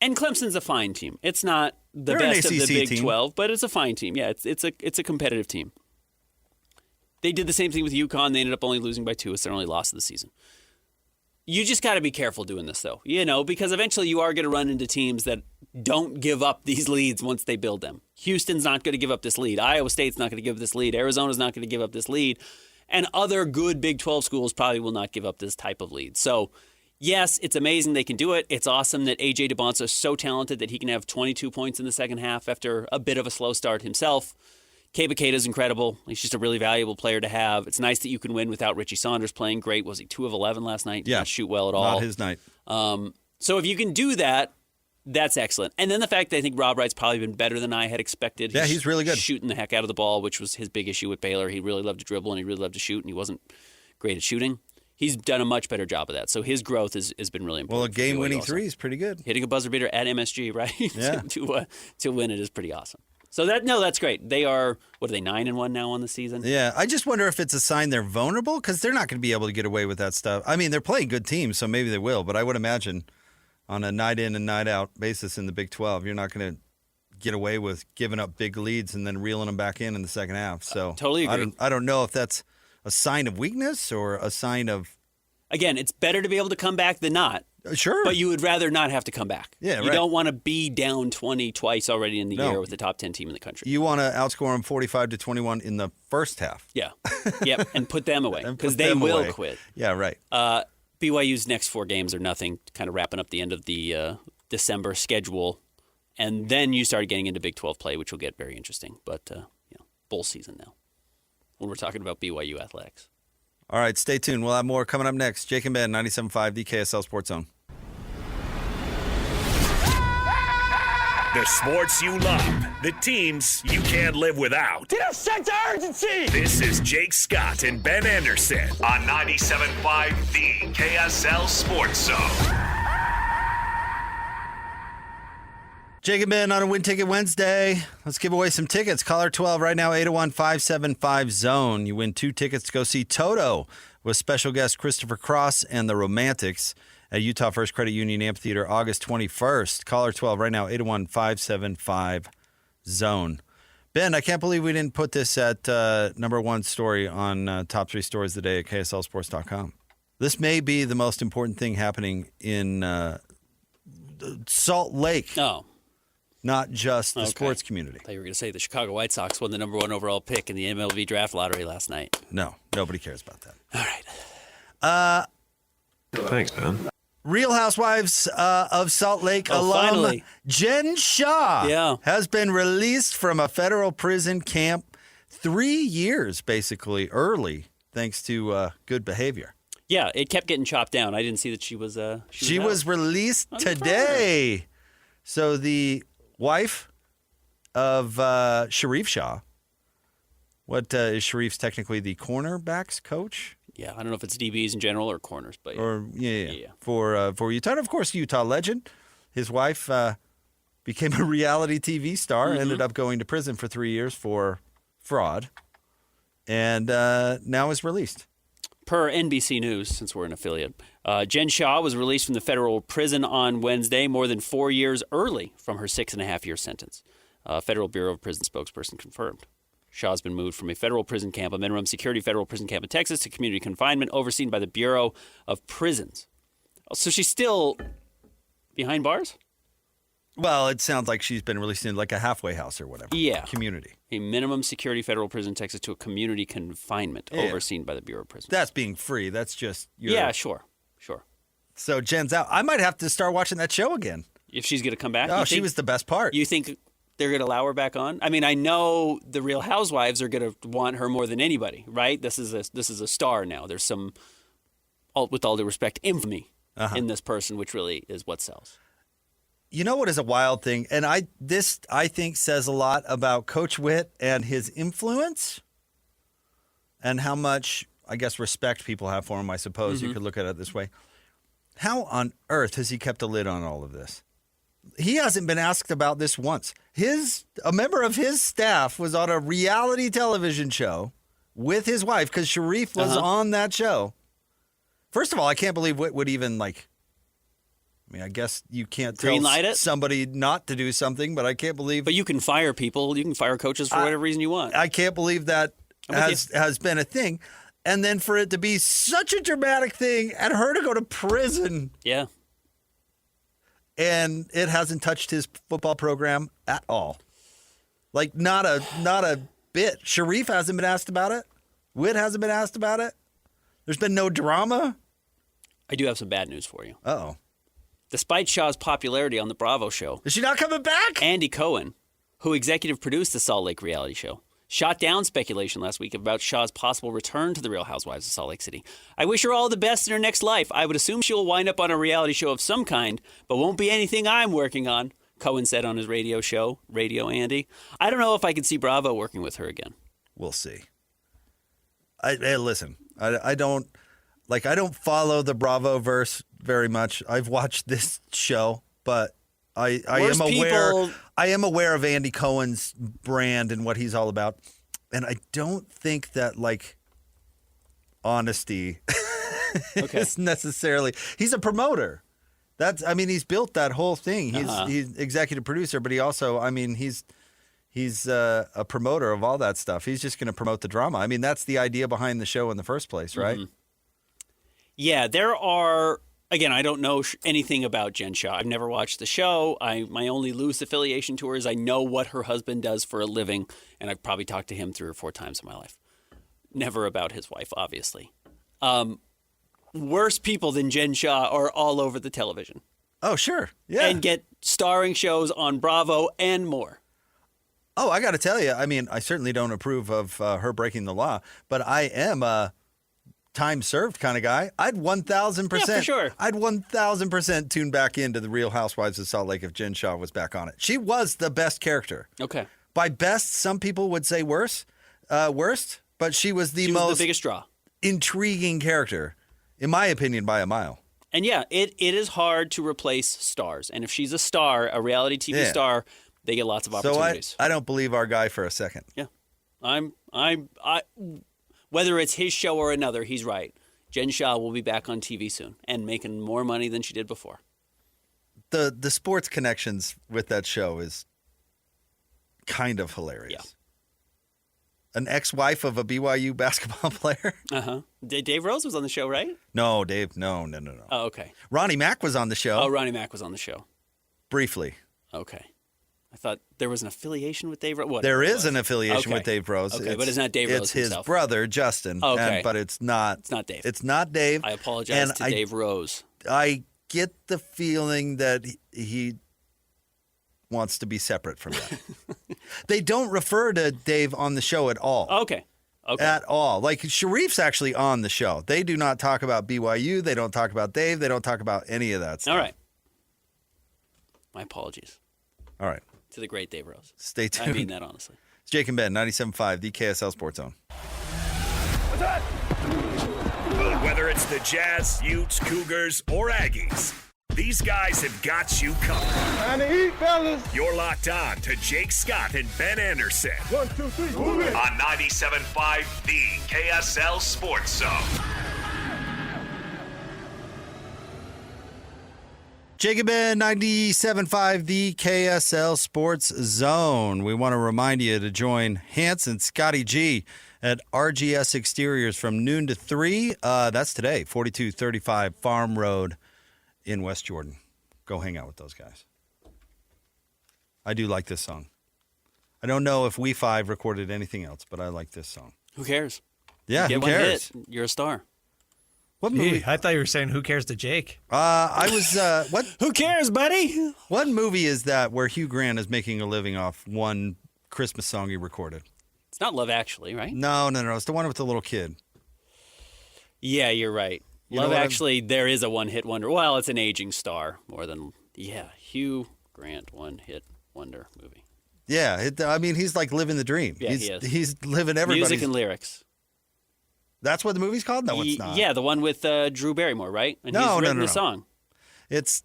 And Clemson's a fine team. It's not the They're best an of the ACC Big team. 12, but it's a fine team. Yeah, it's a competitive team. They did the same thing with UConn. They ended up only losing by 2. It's their only loss of the season. You just got to be careful doing this, though, because eventually you are going to run into teams that don't give up these leads once they build them. Houston's not going to give up this lead. Iowa State's not going to give up this lead. Arizona's not going to give up this lead. And other good Big 12 schools probably will not give up this type of lead. So, yes, it's amazing they can do it. It's awesome that A.J. DeBonsa is so talented that he can have 22 points in the second half after a bit of a slow start himself. Kebaketa is incredible. He's just a really valuable player to have. It's nice that you can win without Richie Saunders playing great. Was he 2 of 11 last night? Yeah. Did not shoot well at all. Not his night. So if you can do that, that's excellent. And then the fact that I think Rob Wright's probably been better than I had expected. Yeah, he's really good. Shooting the heck out of the ball, which was his big issue with Baylor. He really loved to dribble and he really loved to shoot, and he wasn't great at shooting. He's done a much better job of that. So his growth has been really important. Well, a game-winning 3 is pretty good. Hitting a buzzer beater at MSG, right? Yeah. to win it is pretty awesome. So that's great. They are, 9-1 now on the season? Yeah, I just wonder if it's a sign they're vulnerable because they're not going to be able to get away with that stuff. I mean, they're playing good teams, so maybe they will, but I would imagine on a night in and night out basis in the Big 12, you're not going to get away with giving up big leads and then reeling them back in the second half. So totally agree. I don't know if that's a sign of weakness or a sign of... Again, it's better to be able to come back than not. Sure. But you would rather not have to come back. Yeah, right. You don't want to be down 20 twice already in the No. year with the top 10 team in the country. You want to outscore them 45-21 in the first half. Yeah. Yep. And put them away And because put they them will away. quit. Yeah, right. BYU's next 4 games are nothing, kind of wrapping up the end of the December schedule. And then you start getting into Big 12 play, which will get very interesting. But, bowl season now when we're talking about BYU athletics. All right, stay tuned. We'll have more coming up next. Jake and Ben, 97.5, the KSL Sports Zone. The sports you love, the teams you can't live without. Get a sense of urgency! This is Jake Scott and Ben Anderson on 97.5, the KSL Sports Zone. Jake and Ben on a Win Ticket Wednesday. Let's give away some tickets. Caller 12 right now, 801-575-ZONE. You win 2 tickets to go see Toto with special guest Christopher Cross and the Romantics at Utah First Credit Union Amphitheater August 21st. Caller 12 right now, 801-575-ZONE. Ben, I can't believe we didn't put this at number 1 story on Top 3 Stories of the Day at KSLSports.com. This may be the most important thing happening in Salt Lake. Oh. Not just the Okay. sports community. I thought you were going to say the Chicago White Sox won the number 1 overall pick in the MLB draft lottery last night. No, nobody cares about that. All right. Thanks, man. Real Housewives of Salt Lake alum finally. Jen Shaw has been released from a federal prison camp 3 years, basically, early, thanks to good behavior. Yeah, it kept getting chopped down. I didn't see that she was She out. was released I'm today. So the wife of Sharif Shaw, what is Sharif's technically the cornerbacks coach? Yeah, I don't know if it's DBs in general or corners, but Or for Utah. And of course, Utah legend. His wife became a reality TV star, ended up going to prison for 3 years for fraud, and now is released. Per NBC News, since we're an affiliate, Jen Shaw was released from the federal prison on Wednesday, more than 4 years early from her 6.5-year sentence. Federal Bureau of Prison spokesperson confirmed. Shaw's been moved from a federal prison camp, a minimum security federal prison camp in Texas, to community confinement overseen by the Bureau of Prisons. So she's still behind bars? Well, it sounds like she's been released in like a halfway house or whatever. Yeah. Community. A minimum security federal prison in Texas to a community confinement overseen by the Bureau of Prisons. That's being free. That's just your... Yeah, sure. So Jen's out. I might have to start watching that show again. If she's going to come back? Oh, she was the best part. You think they're going to allow her back on? I mean, I know the Real Housewives are going to want her more than anybody, right? This is a star now. There's some, with all due respect, infamy in this person, which really is what sells. You know what is a wild thing? And I think says a lot about Coach Witt and his influence and how much, I guess, respect people have for him, I suppose. You could look at it this way. How on earth has he kept a lid on all of this? He hasn't been asked about this once. A member of his staff was on a reality television show with his wife because Sharif was on that show. First of all, I can't believe Witt would even I mean, I guess you can't Greenlight tell it? somebody not to do something, but I can't believe. But you can fire people. You can fire coaches for whatever reason you want. I can't believe that has been a thing. And then for it to be such a dramatic thing and her to go to prison. Yeah. And it hasn't touched his football program at all. Like, not a bit. Sharif hasn't been asked about it. Witt hasn't been asked about it. There's been no drama. I do have some bad news for you. Uh-oh. Despite Shaw's popularity on the Bravo show, Is she not coming back? Andy Cohen, who executive produced the Salt Lake reality show, shot down speculation last week about Shaw's possible return to the Real Housewives of Salt Lake City. I wish her all the best in her next life. I would assume she'll wind up on a reality show of some kind, but won't be anything I'm working on, Cohen said on his radio show, Radio Andy. I don't know if I could see Bravo working with her again. We'll see. Listen, I don't follow the Bravo verse very much. I've watched this show, but I am aware of Andy Cohen's brand and what he's all about. And I don't think that honesty is necessarily. He's a promoter. He's built that whole thing. He's executive producer, but he also, he's a promoter of all that stuff. He's just going to promote the drama. I mean, that's the idea behind the show in the first place, right? Mm-hmm. Yeah, there are. Again, I don't know anything about Jen Shaw. I've never watched the show. My only loose affiliation to her is I know what her husband does for a living, and I've probably talked to him 3 or 4 times in my life. Never about his wife, obviously. Worse people than Jen Shaw are all over the television. Oh, sure. Yeah. And get starring shows on Bravo and more. Oh, I got to tell you, I certainly don't approve of her breaking the law, but I am a time served kind of guy. I'd 1,000%. Yeah, for sure. I'd 1,000% tune back into the Real Housewives of Salt Lake if Jen Shaw was back on it. She was the best character. Okay. By best, some people would say worst, but she was the most the biggest draw. Intriguing character, in my opinion, by a mile. And yeah, it is hard to replace stars. And if she's a star, a reality TV star, they get lots of opportunities. So I don't believe our guy for a second. Yeah. Whether it's his show or another, he's right. Jen Shaw will be back on TV soon and making more money than she did before. The sports connections with that show is kind of hilarious. Yeah. An ex-wife of a BYU basketball player. Uh-huh. Dave Rose was on the show, right? No, Dave. No. Oh, okay. Ronnie Mack was on the show. Oh, Ronnie Mack was on the show. Briefly. Okay. I thought there was an affiliation with Dave Rose. There is an affiliation with Dave Rose. Okay, but it's not Dave Rose It's himself. his brother, Justin. Okay. But it's not. It's not Dave. It's not Dave. I apologize to Dave Rose. I get the feeling that he wants to be separate from that. They don't refer to Dave on the show at all. Okay. At all. Like, Sharif's actually on the show. They do not talk about BYU. They don't talk about Dave. They don't talk about any of that stuff. All right. My apologies. All right. To the great Dave Rose. Stay tuned. I mean that honestly. It's Jake and Ben, 97.5, the KSL Sports Zone. What's that? Whether it's the Jazz, Utes, Cougars, or Aggies, these guys have got you covered. Time to eat, fellas. You're locked on to Jake Scott and Ben Anderson. 1, 2, 3, move it. On 97.5, the KSL Sports Zone. Jacob Ben, 97.5, the KSL Sports Zone. We want to remind you to join Hans and Scotty G at RGS Exteriors from noon to 3. That's today, 4235 Farm Road in West Jordan. Go hang out with those guys. I do like this song. I don't know if We Five recorded anything else, but I like this song. Who cares? Yeah, you who get cares? One hit, you're a star. What movie? I thought you were saying who cares to Jake. What? Who cares, buddy? What movie is that where Hugh Grant is making a living off one Christmas song he recorded? It's not Love Actually, right? No. It's the one with the little kid. Yeah, you're right. Love Actually, there is a one-hit wonder. Well, it's an aging star more than, Hugh Grant one-hit wonder movie. Yeah, he's like living the dream. Yeah, he is. He's living everybody's. Music and lyrics. That's what the movie's called? No, it's not. Yeah, the one with Drew Barrymore, right? And No, he's written no. the song. It's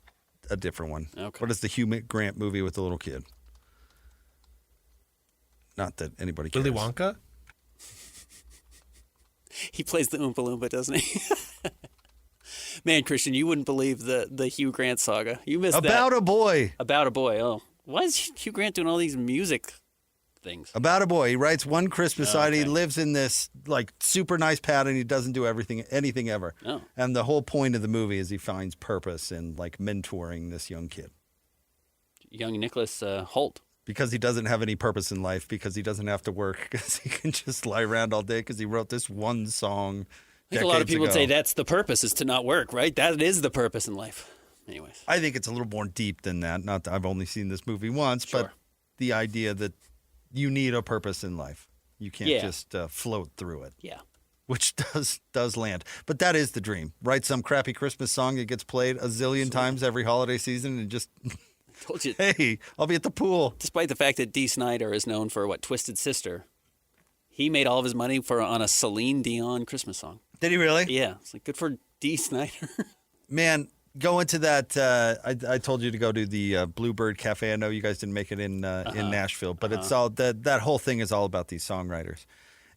a different one. Okay. What is the Hugh Grant movie with the little kid? Not that anybody cares. Willy Wonka? He plays the Oompa Loompa, doesn't he? Man, Christian, you wouldn't believe the Hugh Grant saga. You missed About that. a Boy. About a Boy. Oh, why is Hugh Grant doing all these music things? About a Boy. He writes one Christmas side. He lives in this like super nice pad, and he doesn't do anything ever. Oh. And the whole point of the movie is he finds purpose in like mentoring this young kid. Young Nicholas Holt. Because he doesn't have any purpose in life, because he doesn't have to work, because he can just lie around all day, because he wrote this one song. I think a lot of people would ago. say that's the purpose, is to not work, right? That is the purpose in life. Anyways. I think it's a little more deep than that. Not that I've only seen this movie once, but the idea that you need a purpose in life. You can't just float through it. Yeah. Which does land. But that is the dream. Write some crappy Christmas song that gets played a zillion times every holiday season and just... Told you. Hey, I'll be at the pool. Despite the fact that Dee Snider is known for Twisted Sister, he made all of his money on a Celine Dion Christmas song. Did he really? Yeah, it's like good for Dee Snider. Man, go into that. I told you to go to the Bluebird Cafe. I know you guys didn't make it in Nashville, but it's all that whole thing is all about these songwriters,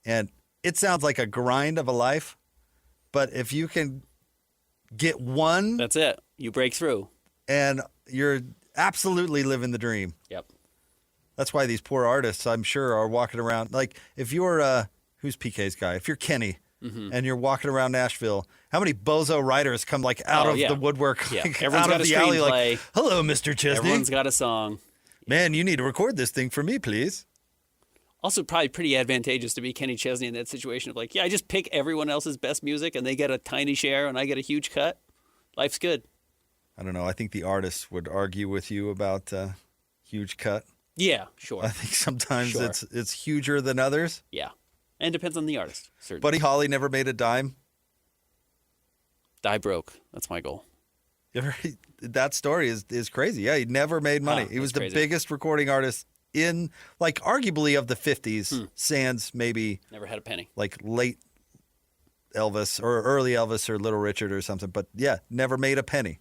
and it sounds like a grind of a life. But if you can get one, that's it. You break through, and you're absolutely living the dream. Yep. That's why these poor artists, I'm sure, are walking around. Like, if you're, who's PK's guy? If you're Kenny and you're walking around Nashville, how many bozo writers come, like, out of the woodwork, like, everyone's out got of a the alley, screenplay. like, hello, Mr. Chesney. Everyone's got a song. Man, you need to record this thing for me, please. Also, probably pretty advantageous to be Kenny Chesney in that situation of like, I just pick everyone else's best music and they get a tiny share and I get a huge cut. Life's good. I don't know. I think the artists would argue with you about huge cut. Yeah, sure. I think sometimes it's huger than others. Yeah. And depends on the artist. Certainly. Buddy Holly never made a dime. Die broke. That's my goal. That story is crazy. Yeah, he never made money. He was the biggest recording artist in, like, arguably of the 50s, sans maybe. Never had a penny. Like late Elvis or early Elvis or Little Richard or something. But yeah, never made a penny.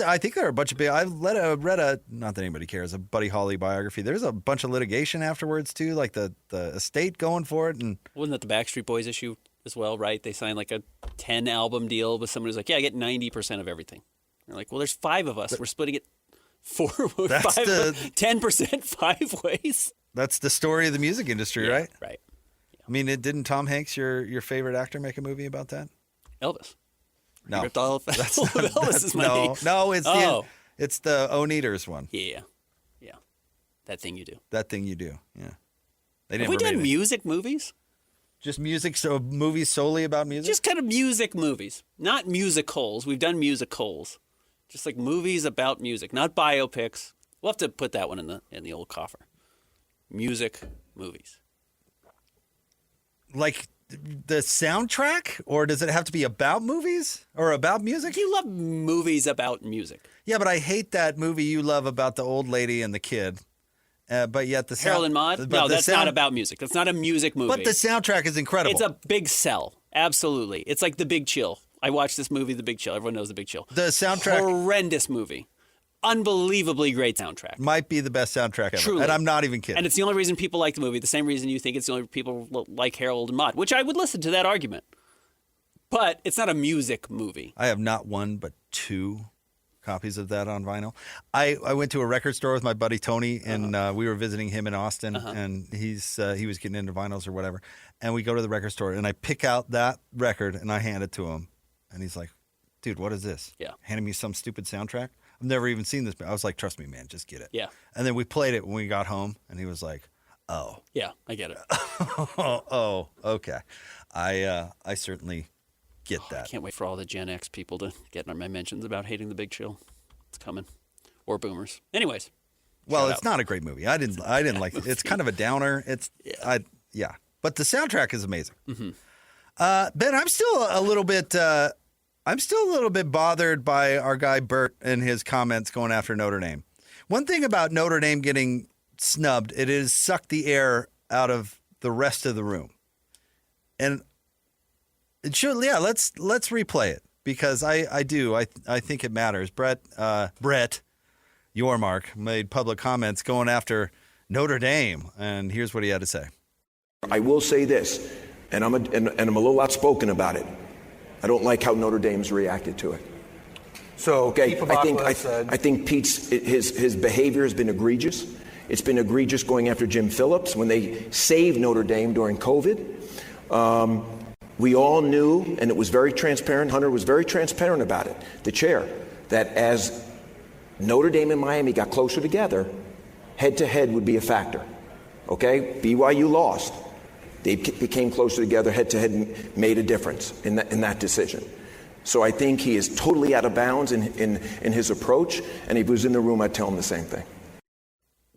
I think there are a bunch of big. I read a not that anybody cares, a Buddy Holly biography. There's a bunch of litigation afterwards too, like the estate going for it. And wasn't that the Backstreet Boys issue as well? Right? They signed like a 10 album deal with someone who's like, yeah, I get 90% of everything. They're like, well, there's 5 of us. We're splitting it 10% 5 ways. That's the story of the music industry, right? Right. Yeah. I mean, didn't Tom Hanks, your favorite actor, make a movie about that? Elvis. No, ripped all of Elvis's money. No, it's the Oneaters one. Yeah. That thing you do. Yeah. Have we done music movies? Just music, so movies solely about music? Just kind of music movies, not musicals. We've done musicals, just like movies about music, not biopics. We'll have to put that one in the old coffer. Music movies. Like the soundtrack, or does it have to be about movies or about music? You love movies about music. Yeah, but I hate that movie you love about the old lady and the kid. But yet the Harold and Maude? No, that's not about music. That's not a music movie. But the soundtrack is incredible. It's a big sell. Absolutely. It's like The Big Chill. I watched this movie, The Big Chill. Everyone knows The Big Chill. The soundtrack. Horrendous movie. Unbelievably great soundtrack. Might be the best soundtrack ever. Truly. And I'm not even kidding. And it's the only reason people like the movie. The same reason you think it's the only people like Harold and Maude, which I would listen to that argument. But it's not a music movie. I have not one, but 2 copies of that on vinyl. I went to a record store with my buddy Tony, and we were visiting him in Austin, and he was getting into vinyls or whatever. And we go to the record store, and I pick out that record, and I hand it to him. And he's like, dude, what is this? Yeah. Handing me some stupid soundtrack? I've never even seen this. I was like, trust me, man, just get it. Yeah. And then we played it when we got home, and he was like, oh. Yeah, I get it. oh, okay. I certainly get that. I can't wait for all the Gen X people to get my mentions about hating The Big Chill. It's coming. Or boomers. Anyways. Well, it's not a great movie. I didn't like it. It's kind of a downer. But the soundtrack is amazing. Mm-hmm. Ben, I'm still a little bit bothered by our guy Bert and his comments going after Notre Dame. One thing about Notre Dame getting snubbed, it has sucked the air out of the rest of the room. And it should, let's replay it because I think it matters. Brett Yormark made public comments going after Notre Dame, and here's what he had to say. I will say this, and I'm a little outspoken about it. I don't like how Notre Dame's reacted to it. So Okay, Pete I think Pavakla said, I think Pete's his behavior has been egregious. It's been egregious going after Jim Phillips when they saved Notre Dame during COVID. We all knew, and it was very transparent. Hunter was very transparent about it. The chair, that as Notre Dame and Miami got closer together, head-to-head would be a factor. Okay? BYU lost. They became closer together, head-to-head, and made a difference in that decision. So I think he is totally out of bounds in his approach, and if he was in the room, I'd tell him the same thing.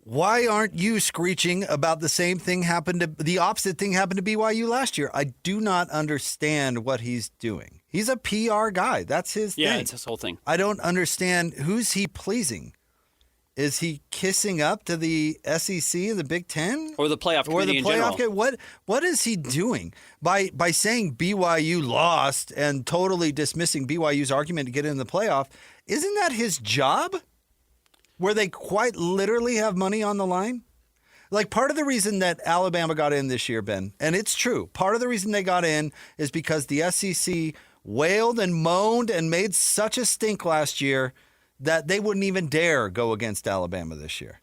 Why aren't you screeching about the opposite thing happened to BYU last year? I do not understand what he's doing. He's a PR guy. That's his thing. Yeah, it's his whole thing. I don't understand. Who's he pleasing? Is he kissing up to the SEC, the Big Ten? Or the playoff committee in general? What is he doing? By saying BYU lost and totally dismissing BYU's argument to get in the playoff, isn't that his job? Where they quite literally have money on the line? Like, part of the reason that Alabama got in this year, Ben, and it's true, part of the reason they got in is because the SEC wailed and moaned and made such a stink last year that they wouldn't even dare go against Alabama this year.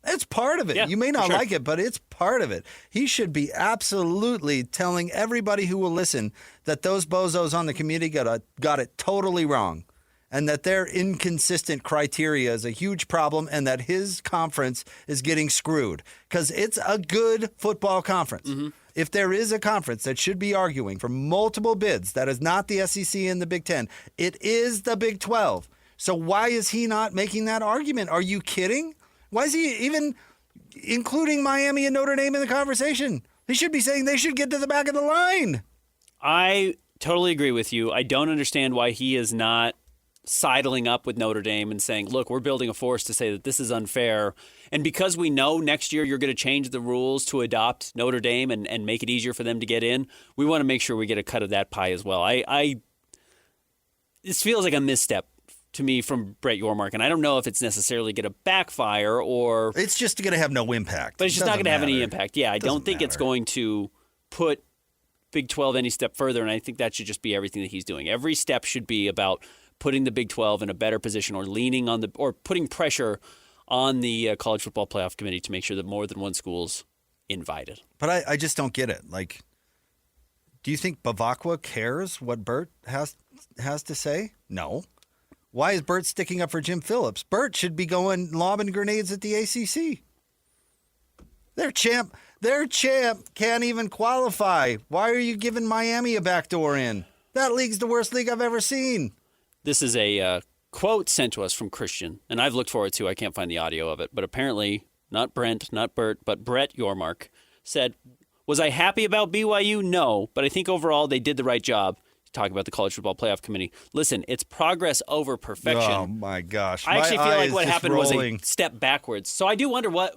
It's part of it. Yeah, you may not sure. like it, but it's part of it. He should be absolutely telling everybody who will listen that those bozos on the committee got it totally wrong, and that their inconsistent criteria is a huge problem, and that his conference is getting screwed. Because it's a good football conference. Mm-hmm. If there is a conference that should be arguing for multiple bids, that is not the SEC and the Big Ten. It is the Big 12. So why is he not making that argument? Are you kidding? Why is he even including Miami and Notre Dame in the conversation? He should be saying they should get to the back of the line. I totally agree with you. I don't understand why he is not sidling up with Notre Dame and saying, look, we're building a force to say that this is unfair. And because we know next year you're going to change the rules to adopt Notre Dame and make it easier for them to get in, we want to make sure we get a cut of that pie as well. This feels like a misstep to me from Brett Yormark, and I don't know if it's necessarily going to backfire or... It's just going to have no impact. But it's just not going to have any impact. Yeah, I don't think it's going to put Big 12 any step further, and I think that should just be everything that he's doing. Every step should be about putting the Big 12 in a better position or putting pressure on the College Football Playoff Committee to make sure that more than one school's invited. But I just don't get it. Like, do you think Pavakla cares what Bert has to say? No. Why is Bert sticking up for Jim Phillips? Bert should be going lobbing grenades at the ACC. Their champ can't even qualify. Why are you giving Miami a backdoor in? That league's the worst league I've ever seen. This is a quote sent to us from Christian, and I've looked for it too. I can't find the audio of it, but apparently not Brent, not Bert, but Brett Yormark said, "Was I happy about BYU? No, but I think overall they did the right job." Talking about the College Football Playoff Committee. Listen, it's progress over perfection. Oh my gosh! I actually feel like what happened was rolling. a step backwards. So I do wonder what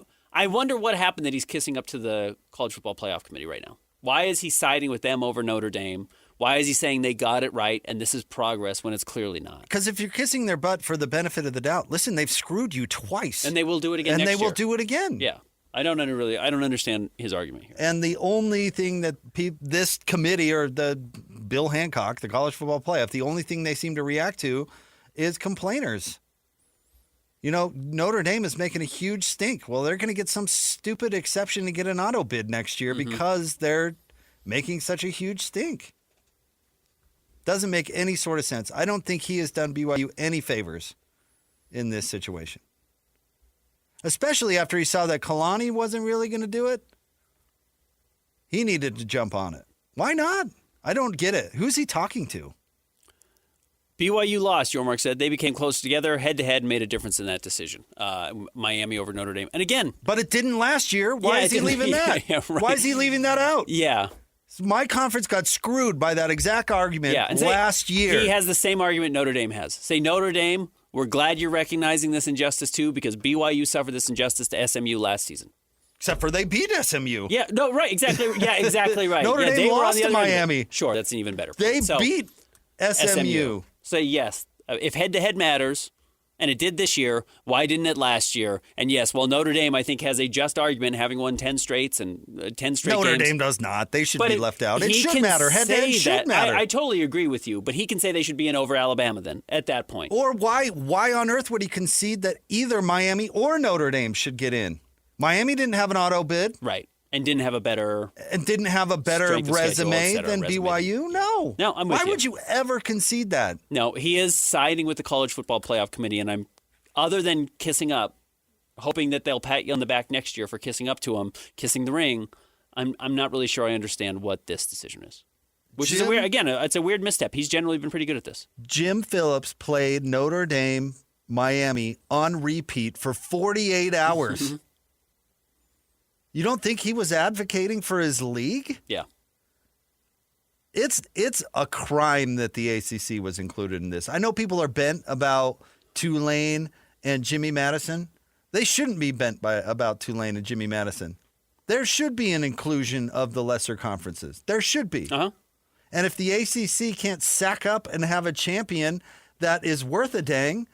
happened that he's kissing up to the College Football Playoff Committee right now. Why is he siding with them over Notre Dame? Why is he saying they got it right and this is progress when it's clearly not? Because if you're kissing their butt for the benefit of the doubt, listen, they've screwed you twice, and they will do it again. And next they will year. do it again. Yeah. I don't understand his argument here. And the only thing that this committee or the Bill Hancock, the College Football Playoff, the only thing they seem to react to is complainers. You know, Notre Dame is making a huge stink. Well, they're going to get some stupid exception to get an auto bid next year because they're making such a huge stink. Doesn't make any sort of sense. I don't think he has done BYU any favors in this situation. Especially after he saw that Kalani wasn't really going to do it. He needed to jump on it. Why not? I don't get it. Who's he talking to? BYU lost, Yormark said. They became close together, head-to-head, made a difference in that decision. Miami over Notre Dame. And again... But it didn't last year. Why is he leaving that? Yeah, right. Why is he leaving that out? Yeah. My conference got screwed by that exact argument last year. He has the same argument Notre Dame has. Say, Notre Dame, we're glad you're recognizing this injustice too because BYU suffered this injustice to SMU last season. Except for they beat SMU. Yeah, no, right, exactly. Yeah, exactly right. Notre Dame lost to Miami. Sure, that's an even better point. They beat SMU. Say yes. If head-to-head matters And it did this year. Why didn't it last year? And yes, well, Notre Dame, I think, has a just argument having won 10 straights and 10 straight Notre games. Dame does not. They should But be left out. It should matter. Head-to-head should matter. I totally agree with you, but he can say they should be in over Alabama then at that point. Or why on earth would he concede that either Miami or Notre Dame should get in? Miami didn't have an auto bid. Right. And didn't have a better resume than BYU? No. No, I'm with you. Why would you ever concede that? No, he is siding with the College Football Playoff Committee, and I'm, other than kissing up, hoping that they'll pat you on the back next year for kissing up to him, kissing the ring, I'm not really sure I understand what this decision is. Which is it's a weird misstep. He's generally been pretty good at this. Jim Phillips played Notre Dame, Miami on repeat for 48 hours. You don't think he was advocating for his league? Yeah. It's a crime that the ACC was included in this. I know people are bent about Tulane and Jimmy Madison. They shouldn't be bent about Tulane and Jimmy Madison. There should be an inclusion of the lesser conferences. There should be. Uh-huh. And if the ACC can't sack up and have a champion that is worth a dang,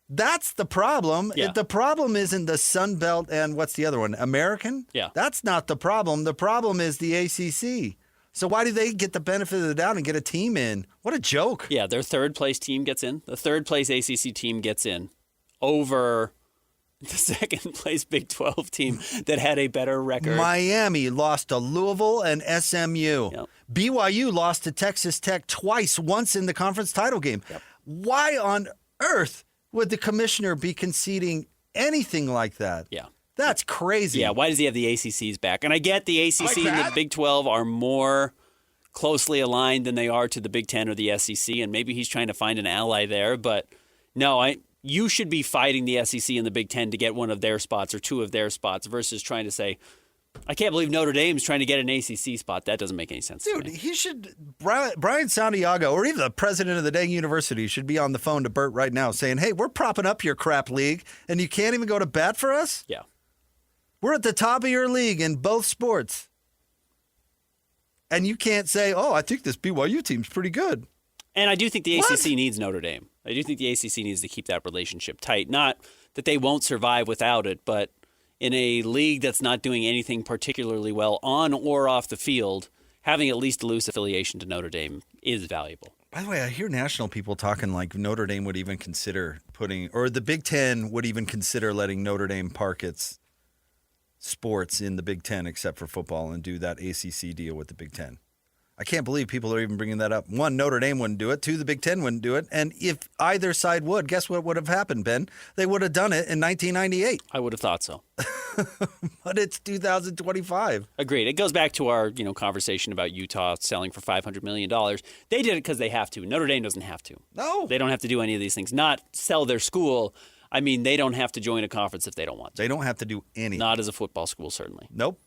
that's the problem. Yeah. The problem isn't the Sun Belt and what's the other one? American? Yeah. That's not the problem. The problem is the ACC. So why do they get the benefit of the doubt and get a team in? What a joke. Yeah, their third place team gets in. The third place ACC team gets in over the second place Big 12 team that had a better record. Miami lost to Louisville and SMU. Yep. BYU lost to Texas Tech twice, once in the conference title game. Yep. Why on earth would the commissioner be conceding anything like that? Yeah. That's crazy. Yeah, why does he have the ACCs back? And I get the ACC and the Big 12 are more closely aligned than they are to the Big 10 or the SEC, and maybe he's trying to find an ally there. But no, you should be fighting the SEC and the Big 10 to get one of their spots or two of their spots versus trying to say, I can't believe Notre Dame's trying to get an ACC spot. That doesn't make any sense. Dude, he should, Brian Santiago, or even the president of the dang university, should be on the phone to Bert right now saying, hey, we're propping up your crap league, and you can't even go to bat for us? Yeah. We're at the top of your league in both sports. And you can't say, oh, I think this BYU team's pretty good. And I do think the ACC needs Notre Dame. I do think the ACC needs to keep that relationship tight. Not that they won't survive without it, but in a league that's not doing anything particularly well on or off the field, having at least a loose affiliation to Notre Dame is valuable. By the way, I hear national people talking like Notre Dame would even consider putting, or the Big Ten would even consider letting Notre Dame park its sports in the Big Ten except for football and do that ACC deal with the Big Ten. I can't believe people are even bringing that up. One, Notre Dame wouldn't do it. Two, the Big Ten wouldn't do it. And if either side would, guess what would have happened, Ben? They would have done it in 1998. I would have thought so. But it's 2025. Agreed. It goes back to our conversation about Utah selling for $500 million. They did it because they have to. Notre Dame doesn't have to. No. They don't have to do any of these things. Not sell their school. I mean, they don't have to join a conference if they don't want to. They don't have to do anything. Not as a football school, certainly. Nope.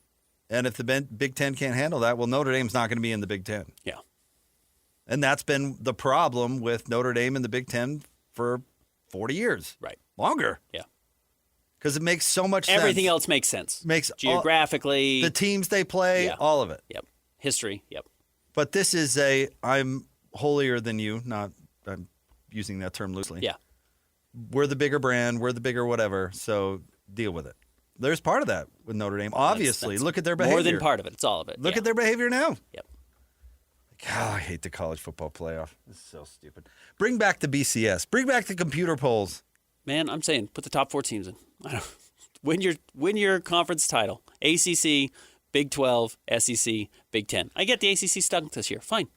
And if the Big Ten can't handle that, well, Notre Dame's not going to be in the Big Ten. Yeah. And that's been the problem with Notre Dame in the Big Ten for 40 years. Right. Longer. Yeah. Because it makes so much sense. Everything else makes sense. Makes geographically. The teams they play, all of it. Yep. History. Yep. But this is I'm holier than you. I'm using that term loosely. Yeah. We're the bigger brand. We're the bigger whatever. So deal with it. There's part of that with Notre Dame. Obviously, that's look at their behavior. More than part of it. It's all of it. Look at their behavior now. Yep. I hate the college football playoff. This is so stupid. Bring back the BCS. Bring back the computer polls. Man, I'm saying put the top 4 teams in. Win your conference title. ACC, Big 12, SEC, Big 10. I get the ACC stunk this year. Fine.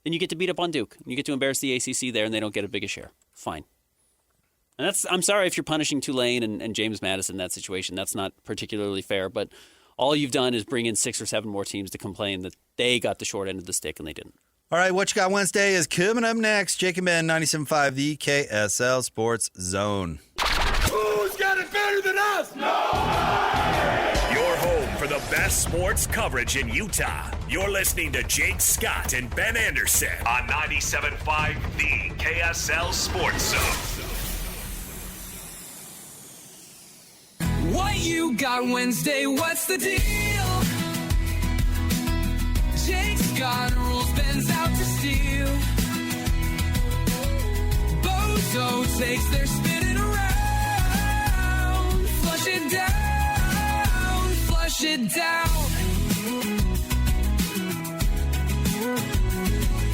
Then you get to beat up on Duke. You get to embarrass the ACC there, and they don't get a big a share. Fine. And I'm sorry if you're punishing Tulane and James Madison in that situation. That's not particularly fair, but all you've done is bring in 6 or 7 more teams to complain that they got the short end of the stick and they didn't. All right, What You Got Wednesday is coming up next. Jake and Ben, 97.5, the KSL Sports Zone. Who's got it better than us? Your home for the best sports coverage in Utah. You're listening to Jake Scott and Ben Anderson on 97.5, the KSL Sports Zone. What you got Wednesday? What's the deal? Jake's got rules, Ben's out to steal. Bo's so takes their spinning around. Flush it down, flush it down.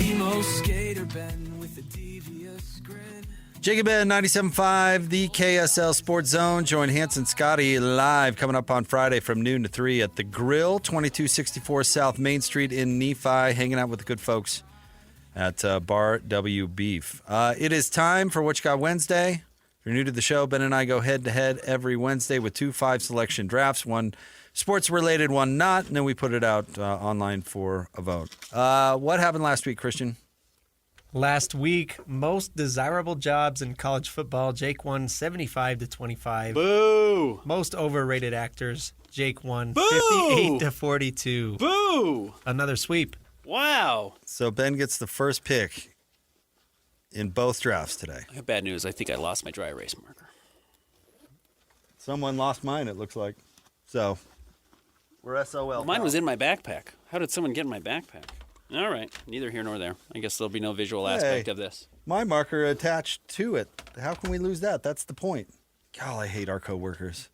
Emo skater Ben with a devious grin. Jacob Ben, 97.5, the KSL Sports Zone. Join Hanson Scotty live coming up on Friday from noon to 3 at The Grill, 2264 South Main Street in Nephi, hanging out with the good folks at Bar W Beef. It is time for What You Got Wednesday. If you're new to the show, Ben and I go head-to-head every Wednesday with 2 5-selection drafts, one sports-related, one not, and then we put it out online for a vote. What happened last week, Christian? Last week, most desirable jobs in college football. Jake won 75-25. Boo! Most overrated actors. Jake won Boo! 58-42. Boo! Another sweep. Wow. So Ben gets the first pick in both drafts today. I have bad news. I think I lost my dry erase marker. Someone lost mine, it looks like. So, we're SOL. Well, mine was in my backpack. How did someone get in my backpack? All right. Neither here nor there. I guess there'll be no visual aspect of this. My marker attached to it. How can we lose that? That's the point. God, I hate our coworkers.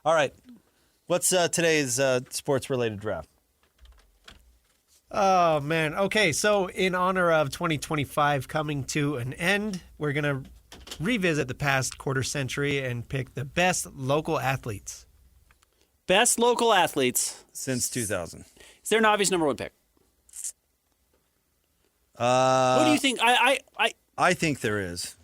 All right. What's today's sports-related draft? Oh, man. Okay, so in honor of 2025 coming to an end, we're going to revisit the past quarter century and pick the best local athletes. Best local athletes Since 2000. Is there an obvious number one pick? Who do you think? I think there is.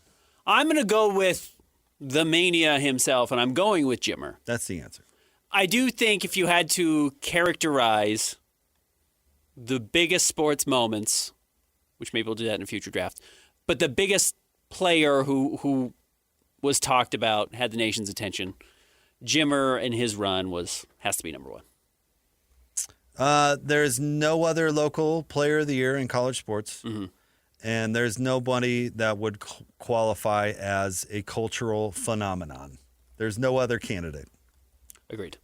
I'm going to go with the Mania himself, and I'm going with Jimmer. That's the answer. I do think if you had to characterize the biggest sports moments, which maybe we'll do that in a future draft, but the biggest player who was talked about, had the nation's attention, Jimmer and his run has to be number one. There's no other local player of the year in college sports, and there's nobody that would qualify as a cultural phenomenon. There's no other candidate. Agreed.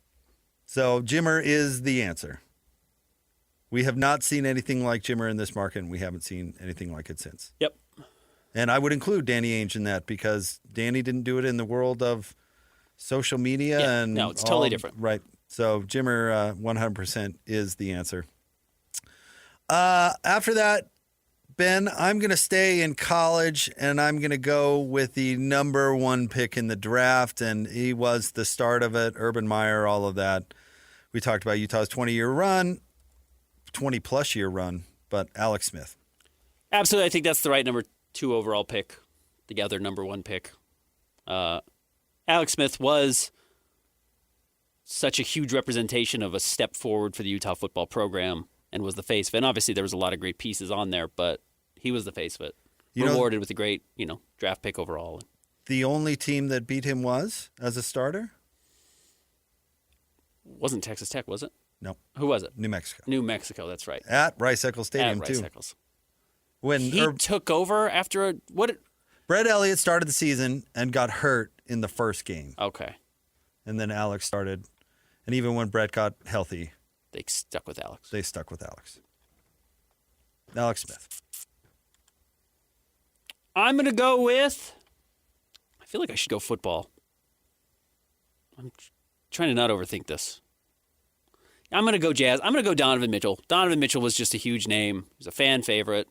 So Jimmer is the answer. We have not seen anything like Jimmer in this market, and we haven't seen anything like it since. Yep. And I would include Danny Ainge in that because Danny didn't do it in the world of social media. Yeah, and no, it's totally different. Right. So Jimmer 100% is the answer. After that, Ben, I'm going to stay in college, and I'm going to go with the number one pick in the draft, and he was the start of it, Urban Meyer, all of that. We talked about Utah's 20-year run, 20-plus year run, but Alex Smith. Absolutely. I think that's the right number 2 overall pick, the other number 1 pick. Alex Smith was such a huge representation of a step forward for the Utah football program and was the face of it. And obviously there was a lot of great pieces on there, but he was the face of it. Rewarded with a great, draft pick overall. The only team that beat him was as a starter? Wasn't Texas Tech, was it? No. Who was it? New Mexico. New Mexico, that's right. At Rice-Eccles Stadium, At too. Rice-Eccles. When he took over after Brett Elliott started the season and got hurt in the first game. Okay. And then Alex started. And even when Brett got healthy, they stuck with Alex. Alex Smith. I'm going to go with, I feel like I should go football. I'm trying to not overthink this. I'm going to go Jazz. I'm going to go Donovan Mitchell. Donovan Mitchell was just a huge name. He was a fan favorite.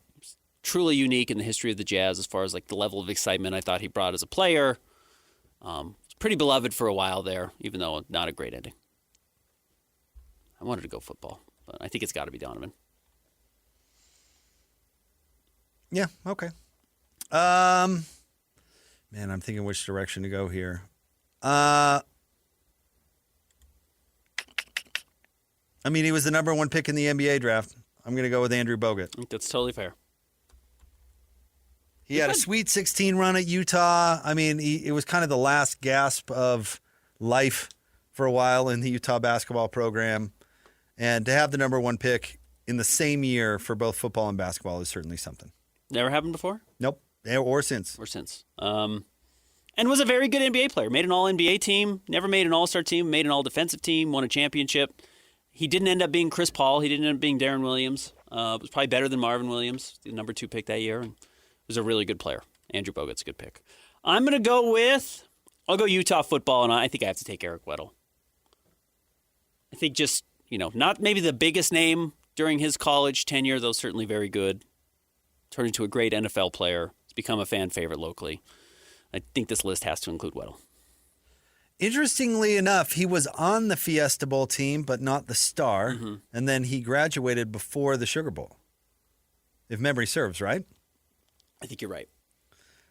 Truly unique in the history of the Jazz as far as like the level of excitement I thought he brought as a player. Pretty beloved for a while there, even though not a great ending. I wanted to go football, but I think it's got to be Donovan. Yeah, okay. Man, I'm thinking which direction to go here. I mean, he was the number one pick in the NBA draft. I'm going to go with Andrew Bogut. I think that's totally fair. He had a Sweet 16 run at Utah. I mean, it was kind of the last gasp of life for a while in the Utah basketball program. And to have the number one pick in the same year for both football and basketball is certainly something. Never happened before? Nope. Or since. And was a very good NBA player. Made an all-NBA team, never made an all-star team, made an all-defensive team, won a championship. He didn't end up being Chris Paul. He didn't end up being Darren Williams. Was probably better than Marvin Williams, the number 2 pick that year. And was a really good player. Andrew Bogut's a good pick. I'm going to go with, I'll go Utah football, and I think I have to take Eric Weddle. I think just, not maybe the biggest name during his college tenure, though certainly very good. Turned into a great NFL player. He's become a fan favorite locally. I think this list has to include Weddle. Interestingly enough, he was on the Fiesta Bowl team, but not the star. Mm-hmm. And then he graduated before the Sugar Bowl, if memory serves, right? I think you're right.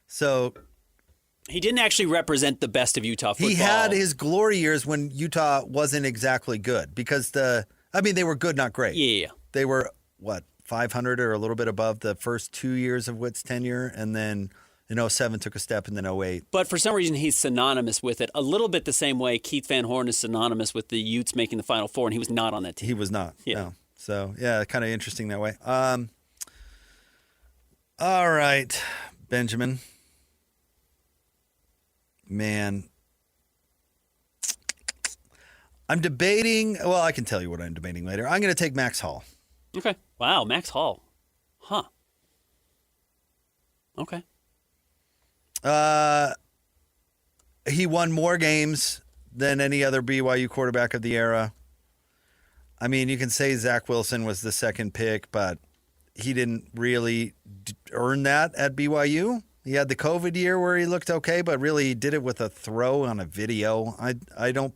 So he didn't actually represent the best of Utah football. he had his glory years when Utah wasn't exactly good because they were good, not great. Yeah. They were, 500 or a little bit above the first 2 years of Witt's tenure, and then in 2007 took a step, and then 2008. But for some reason, he's synonymous with it. A little bit the same way Keith Van Horn is synonymous with the Utes making the Final Four, and he was not on that team. He was not. Yeah. No. So, yeah, kind of interesting that way. All right, Benjamin. Man. I'm debating. Well, I can tell you what I'm debating later. I'm going to take Max Hall. Okay. Wow, Max Hall. Huh. Okay. He won more games than any other BYU quarterback of the era. I mean, you can say Zach Wilson was the second pick, but he didn't really earn that at BYU. He had the COVID year where he looked okay, but really he did it with a throw on a video. I don't.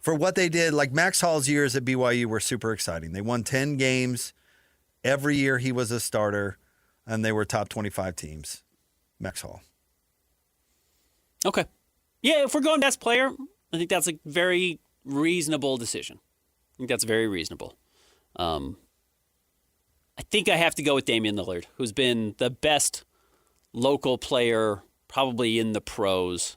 For what they did, like Max Hall's years at BYU were super exciting. They won 10 games. Every year he was a starter, and they were top 25 teams. Max Hall. Okay. Yeah, if we're going best player, I think that's a very reasonable decision. I think that's very reasonable. I think I have to go with Damian Lillard, who's been the best local player probably in the pros.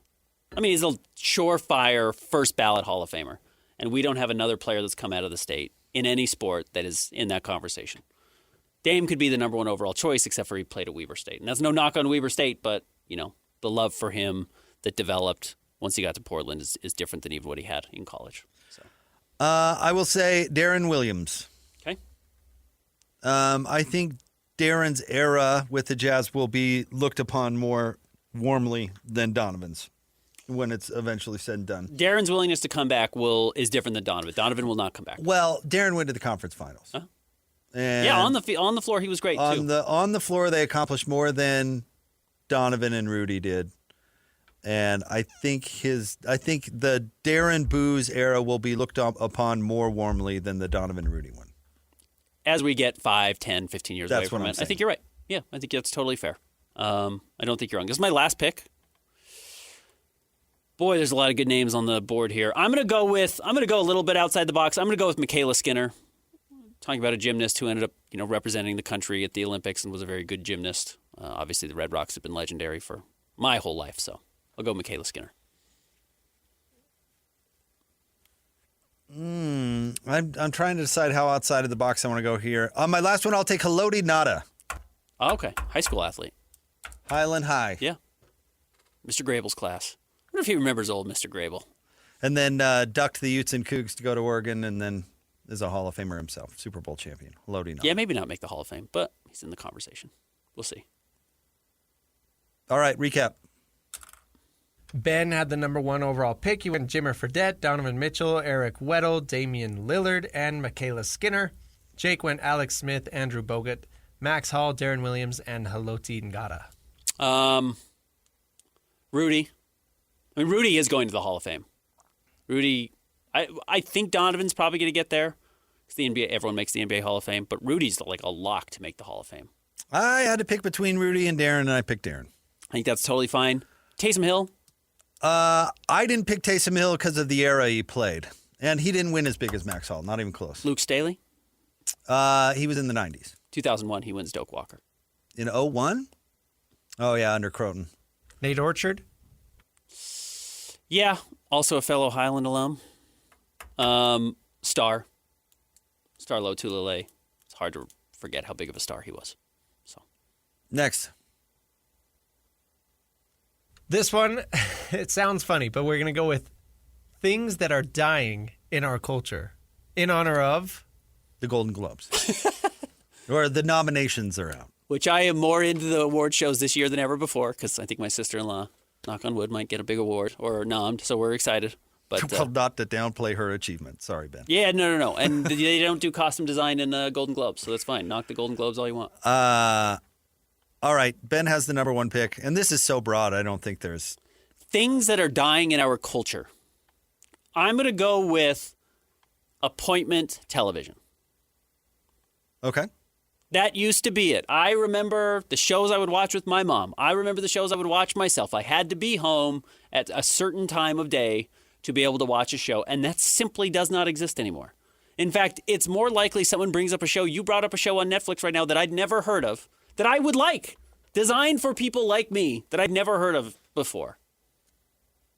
I mean, he's a surefire first ballot Hall of Famer, and we don't have another player that's come out of the state in any sport that is in that conversation. Dame could be the number one overall choice, except for he played at Weber State. And that's no knock on Weber State, but, the love for him that developed once he got to Portland is different than even what he had in college. So, I will say Darren Williams. okay. I think Darren's era with the Jazz will be looked upon more warmly than Donovan's when it's eventually said and done. Darren's willingness to come back is different than Donovan. Donovan will not come back. Well, Darren went to the conference finals. Huh? And Yeah, on the floor he was great too. On the floor they accomplished more than Donovan and Rudy did. And I think the Darren Booz era will be looked upon more warmly than the Donovan Rudy one. As we get 5, 10, 15 years away That's from what I'm it. I saying. think you're right. Yeah, I think that's totally fair. I don't think you're wrong. This is my last pick. Boy, there's a lot of good names on the board here. I'm going to go a little bit outside the box. I'm going to go with Michaela Skinner. Talking about a gymnast who ended up, representing the country at the Olympics and was a very good gymnast. Obviously, the Red Rocks have been legendary for my whole life, so I'll go Michaela Skinner. I'm trying to decide how outside of the box I want to go here. On my last one, I'll take Haloti Nada. Oh, okay. High school athlete. Highland High. Yeah. Mr. Grable's class. I wonder if he remembers old Mr. Grable. And then ducked the Utes and Cougs to go to Oregon, and then is a Hall of Famer himself, Super Bowl champion. Haloti Nada. Yeah, maybe not make the Hall of Fame, but he's in the conversation. We'll see. All right, recap. Ben had the number 1 overall pick. He went Jimmer Fredette, Donovan Mitchell, Eric Weddle, Damian Lillard, and Michaela Skinner. Jake went Alex Smith, Andrew Bogut, Max Hall, Darren Williams, and Haloti Ngata. Rudy. I mean, Rudy is going to the Hall of Fame. Rudy, I think Donovan's probably going to get there. Because the NBA, everyone makes the NBA Hall of Fame, but Rudy's like a lock to make the Hall of Fame. I had to pick between Rudy and Darren, and I picked Darren. I think that's totally fine. Taysom Hill. I didn't pick Taysom Hill because of the era he played. And he didn't win as big as Max Hall, not even close. Luke Staley. He was in the 90s. 2001, he wins Doak Walker. In 2001? Oh, yeah, under Croton. Nate Orchard. Yeah, also a fellow Highland alum. Star Lotulelei. It's hard to forget how big of a star he was. So Next. This one, it sounds funny, but we're going to go with things that are dying in our culture in honor of The Golden Globes. Or the nominations are out. which I am more into the award shows this year than ever before because I think my sister-in-law, knock on wood, might get a big award or nommed, so we're excited. But Well, not to downplay her achievement. Sorry, Ben. yeah, no. And they don't do costume design in Golden Globes, so that's fine. Knock the Golden Globes all you want. All right. Ben has the number one pick, and this is so broad, I don't think there's... Things that are dying in our culture. I'm going to go with appointment television. Okay. That used to be it. I remember the shows I would watch with my mom. I remember the shows I would watch myself. I had to be home at a certain time of day to be able to watch a show, and that simply does not exist anymore. In fact, it's more likely someone brings up a show. You brought up a show on Netflix right now that I'd never heard of, that I would like, designed for people like me that I'd never heard of before.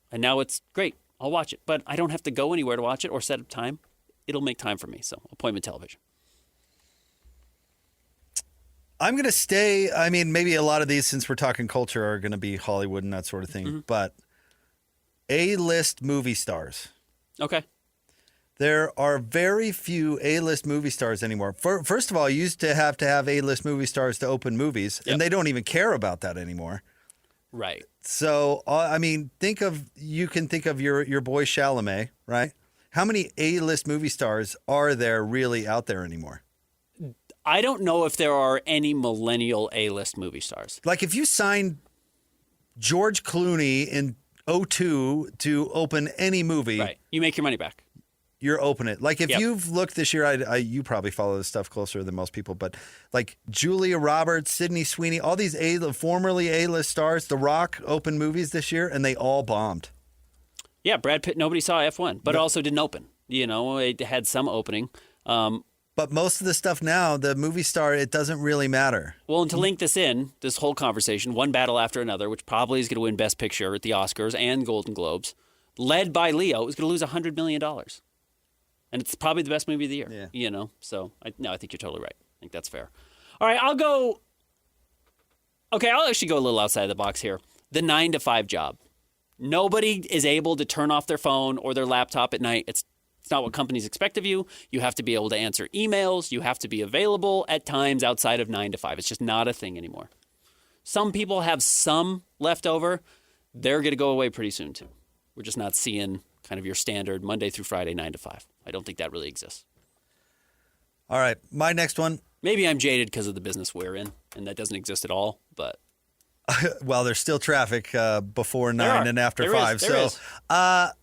And now it's great. I'll watch it, but I don't have to go anywhere to watch it or set up time. It'll make time for me, so appointment television. I'm going to stay, I mean, maybe a lot of these, since we're talking culture, are going to be Hollywood and that sort of thing, but A-list movie stars. Okay. There are very few A-list movie stars anymore. First of all, you used to have A-list movie stars to open movies, and they don't even care about that anymore. Right. So, I mean, you can think of your boy Chalamet, right? How many A-list movie stars are there really out there anymore? I don't know if there are any millennial A-list movie stars. Like if you signed George Clooney in 2002 to open any movie. Right. You make your money back. You're open it. Like if you've looked this year, you probably follow this stuff closer than most people, but like Julia Roberts, Sydney Sweeney, all these formerly A-list stars, The Rock opened movies this year, and they all bombed. Yeah, Brad Pitt, nobody saw F1, but also didn't open. You know, it had some opening. But most of the stuff now, the movie star, it doesn't really matter. Well, and to link this in, this whole conversation, one battle after another, which probably is going to win Best Picture at the Oscars and Golden Globes, led by Leo, is going to lose $100 million. And it's probably the best movie of the year, you know? So, I think you're totally right. I think that's fair. All right, I'll actually go a little outside the box here. The 9-to-5 job. Nobody is able to turn off their phone or their laptop at night. It's not what companies expect of you. You have to be able to answer emails. You have to be available at times outside of 9 to 5. It's just not a thing anymore. Some people have some left over. They're going to go away pretty soon, too. We're just not seeing kind of your standard Monday through Friday, 9 to 5. I don't think that really exists. All right. My next one. Maybe I'm jaded because of the business we're in, and that doesn't exist at all, but... Well, there's still traffic before 9 and after 5. There is. All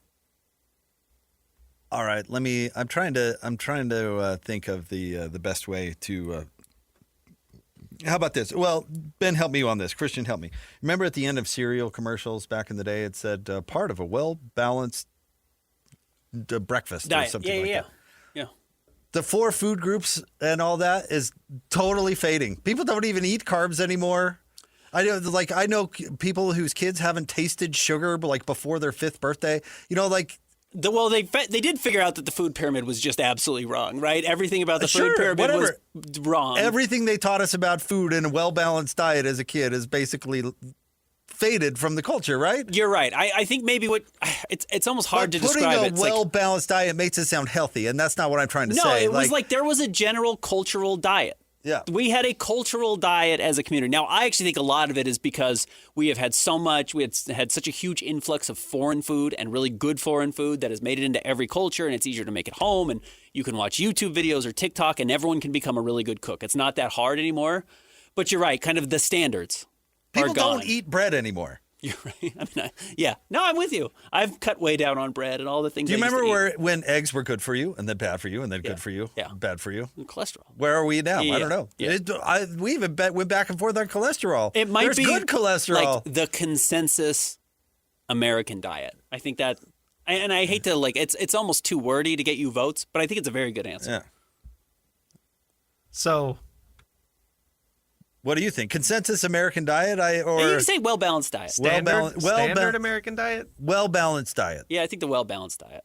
right, I'm trying to think of the best way to. How about this? Well, Ben, help me on this. Christian, help me. Remember at the end of cereal commercials back in the day, it said part of a well-balanced breakfast diet. Or something like that. Yeah. The 4 food groups and all that is totally fading. People don't even eat carbs anymore. I know people whose kids haven't tasted sugar like before their 5th birthday. You know, like. Well, they did figure out that the food pyramid was just absolutely wrong, right? Everything about the food pyramid was wrong. Everything they taught us about food and a well-balanced diet as a kid is basically faded from the culture, right? You're right. I think maybe it's almost hard to describe it. Putting a well-balanced diet makes it sound healthy, and that's not what I'm trying to say. No, it was like there was a general cultural diet. Yeah. We had a cultural diet as a community. Now, I actually think a lot of it is because we have had had such a huge influx of foreign food and really good foreign food that has made it into every culture, and it's easier to make at home, and you can watch YouTube videos or TikTok, and everyone can become a really good cook. It's not that hard anymore. But you're right, kind of the standards People are gone. don't eat bread anymore. You're right. I mean, yeah. No, I'm with you. I've cut way down on bread and all the things. Do you I used remember to eat. when eggs were good for you and then bad for you and then good for you, bad for you? And cholesterol. Where are we now? Yeah. I don't know. Yeah. We even went back and forth on cholesterol. It might There's be good cholesterol. like the consensus American diet. I think that, and I hate to it's almost too wordy to get you votes, but I think it's a very good answer. Yeah. So, what do you think? Consensus American diet, or you can say well-balanced diet. Standard American diet? Well-balanced diet. Yeah, I think the well-balanced diet.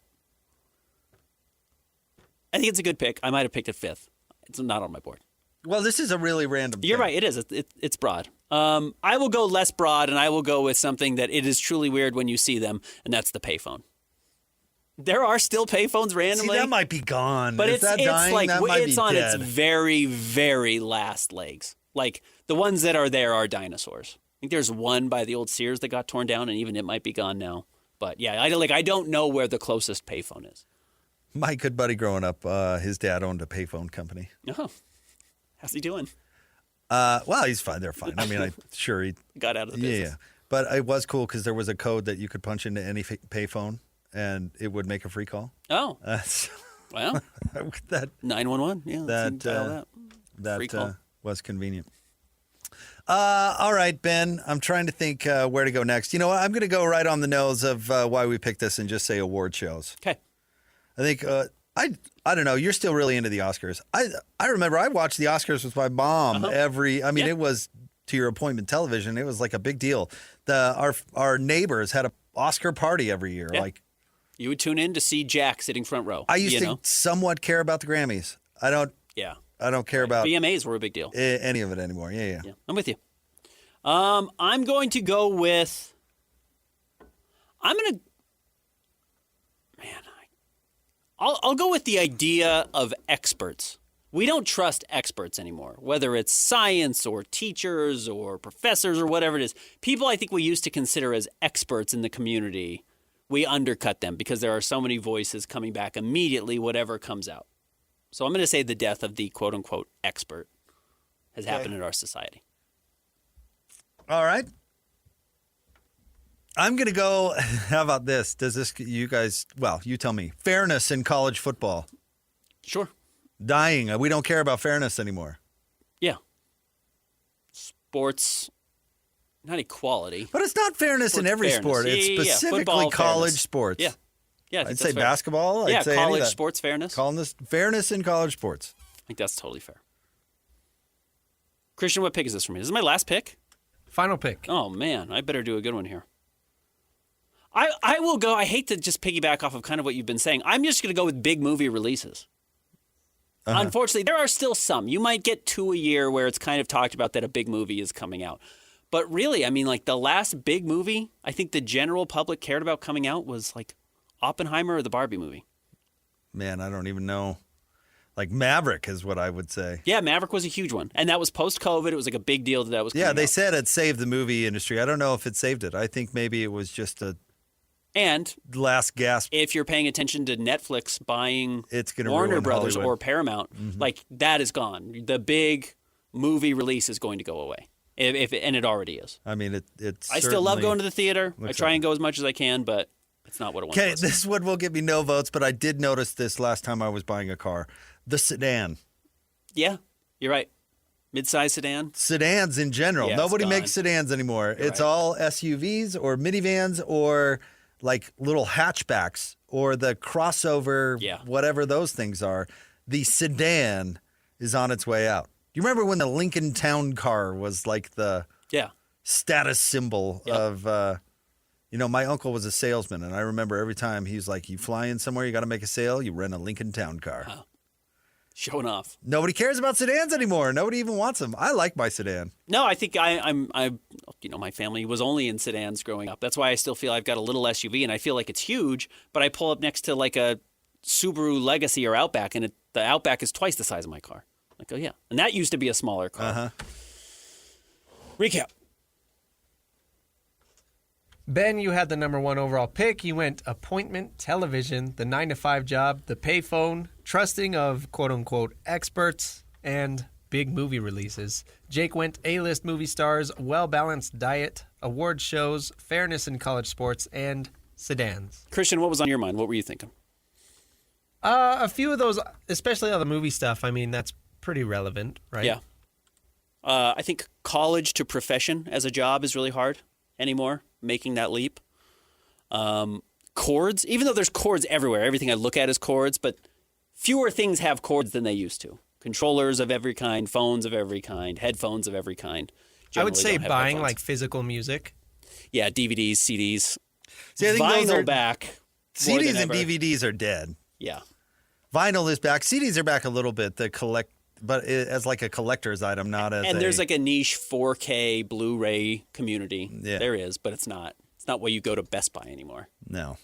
I think it's a good pick. I might have picked it 5th. It's not on my board. Well, this is a really random You're thing. right. It is. It's broad. I will go less broad, and I will go with something that it is truly weird when you see them, and that's the payphone. There are still payphones randomly. See, that might be gone. But Is that dying? like That might it's be on dead. its very, very last legs. Like, the ones that are there are dinosaurs. I think there's one by the old Sears that got torn down, and even it might be gone now. But, yeah, I don't know where the closest payphone is. My good buddy growing up, his dad owned a payphone company. Oh. How's he doing? Well, he's fine. They're fine. I mean, I'm sure he Got out of the business. Yeah. But it was cool because there was a code that you could punch into any payphone, and it would make a free call. Oh. Well, that 911. Yeah, that free call. Was convenient. All right, Ben, I'm trying to think where to go next. You know what? I'm going to go right on the nose of why we picked this and just say award shows. Okay. I think I don't know. You're still really into the Oscars. I remember I watched the Oscars with my mom it was to your appointment television. It was like a big deal. Our neighbors had an Oscar party every year. Yeah. Like you would tune in to see Jack sitting front row. I used to somewhat care about the Grammys. I don't care about VMAs were a big deal. Any of it anymore. Yeah. I'm with you. I'm going to go with. I'll go with the idea of experts. We don't trust experts anymore, whether it's science or teachers or professors or whatever it is. People I think we used to consider as experts in the community, we undercut them because there are so many voices coming back immediately, whatever comes out. So I'm going to say the death of the quote-unquote expert has happened in our society. All right. I'm going to go. How about this? You guys, well, you tell me. Fairness in college football. Sure. Dying. We don't care about fairness anymore. Yeah. Sports, not equality. But it's not fairness in every sport. It's specifically Football, college fairness. sports. Yeah. Yeah, I'd say basketball. Yeah, I'd say college sports fairness. Fairness in college sports. I think that's totally fair. Christian, what pick is this for me? This is my last pick? Final pick. Oh, man. I better do a good one here. I will go. I hate to just piggyback off of kind of what you've been saying. I'm just going to go with big movie releases. Unfortunately, there are still some. You might get 2 a year where it's kind of talked about that a big movie is coming out. But really, I mean, like the last big movie I think the general public cared about coming out was like Oppenheimer or the Barbie movie. Man, I don't even know. Like Maverick is what I would say. Yeah, Maverick was a huge one. And that was post-COVID. It was like a big deal that was coming Yeah, they out. said it saved the movie industry. I don't know if it saved it. I think maybe it was just a last gasp. If you're paying attention to Netflix buying Warner Warner Brothers Hollywood. or Paramount, like that is gone. The big movie release is going to go away. And it already is. I mean, it's. I still love going to the theater. I try and go as much as I can, but it's not what it once was. Okay, this one will get me no votes, but I did notice this last time I was buying a car. The sedan. Yeah, you're right. Mid-size sedan. Sedans in general. Yeah, Nobody it's makes gone. sedans anymore. You're It's right. all SUVs or minivans or like little hatchbacks or the crossover, whatever those things are. The sedan is on its way out. You remember when the Lincoln Town Car was like the status symbol of, my uncle was a salesman, and I remember every time he was like, you fly in somewhere, you got to make a sale, you rent a Lincoln Town Car. Wow. Showing off. Nobody cares about sedans anymore. Nobody even wants them. I like my sedan. No, I think my family was only in sedans growing up. That's why I still feel I've got a little SUV, and I feel like it's huge, but I pull up next to like a Subaru Legacy or Outback, and the Outback is twice the size of my car. Like, oh, yeah. And that used to be a smaller car. Recap. Ben, you had the number 1 overall pick. You went appointment television, the 9-to-5 job, the payphone, trusting of quote-unquote experts, and big movie releases. Jake went A-list movie stars, well-balanced diet, award shows, fairness in college sports, and sedans. Christian, what was on your mind? What were you thinking? A few of those, especially all the movie stuff, I mean, that's pretty relevant, right? Yeah. I think college to profession as a job is really hard anymore, making that leap. Cords, even though there's cords everywhere, everything I look at is cords, but fewer things have cords than they used to. Controllers of every kind, phones of every kind, headphones of every kind. I would Generally say don't have buying headphones. like physical music. Yeah, DVDs, CDs. See, I think Vinyl those are back. more CDs than and ever. DVDs are dead. Yeah. Vinyl is back. CDs are back a little bit. But as like a collector's item, not as. And there's like a niche 4K Blu-ray community. Yeah. There is, but it's not. It's not where you go to Best Buy anymore. No.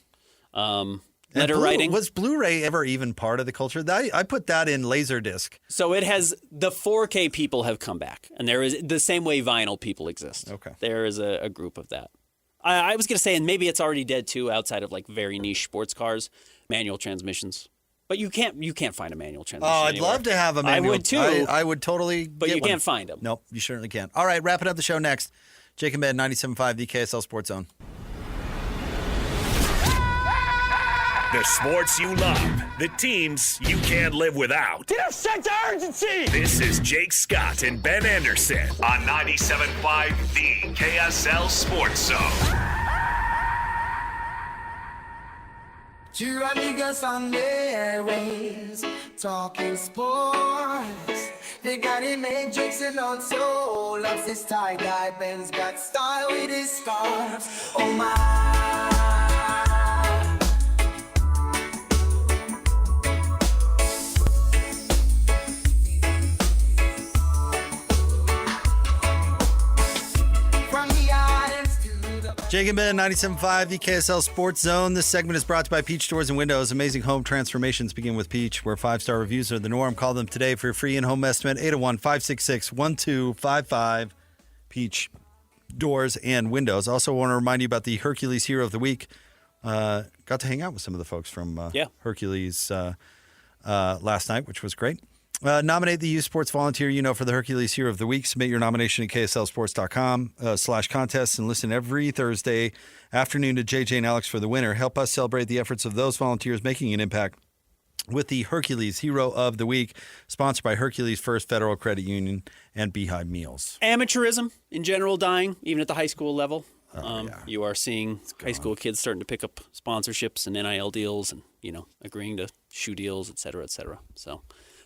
letter writing. Was Blu-ray ever even part of the culture? I put that in Laserdisc. So it has, the 4K people have come back, and there is the same way vinyl people exist. Okay. There is a group of that. I was going to say, and maybe it's already dead too, outside of like very niche sports cars, manual transmissions. But you can't find a manual transmission. Oh, I'd anywhere. love to have a manual. I would too. I would totally. But get you one. can't find them. Nope, you certainly can't. All right, wrapping up the show next. Jake and Ben, 97.5, the KSL Sports Zone. The sports you love, the teams you can't live without. Get a sense of urgency! This is Jake Scott and Ben Anderson on 97.5, the KSL Sports Zone. Two amigos on their ways, talking sports. They got him made drinks and on soul. Loves his tie-dye, Ben's got style with his stars. Oh my. From the islands to the... Jake and Ben, 97.5, the KSL Sports Zone. This segment is brought to you by Peach Doors and Windows. Amazing home transformations begin with Peach, where 5-star reviews are the norm. Call them today for your free in-home estimate, 801-566-1255. Peach Doors and Windows. Also want to remind you about the Hercules Hero of the Week. Got to hang out with some of the folks from Hercules last night, which was great. Nominate the youth sports volunteer you know for the Hercules Hero of the Week. Submit your nomination at kslsports.com/contests and listen every Thursday afternoon to JJ and Alex for the winner. Help us celebrate the efforts of those volunteers making an impact with the Hercules Hero of the Week, sponsored by Hercules First Federal Credit Union and Beehive Meals. Amateurism in general dying, even at the high school level. You are seeing high school kids starting to pick up sponsorships and NIL deals and, agreeing to shoe deals, et cetera, et cetera. So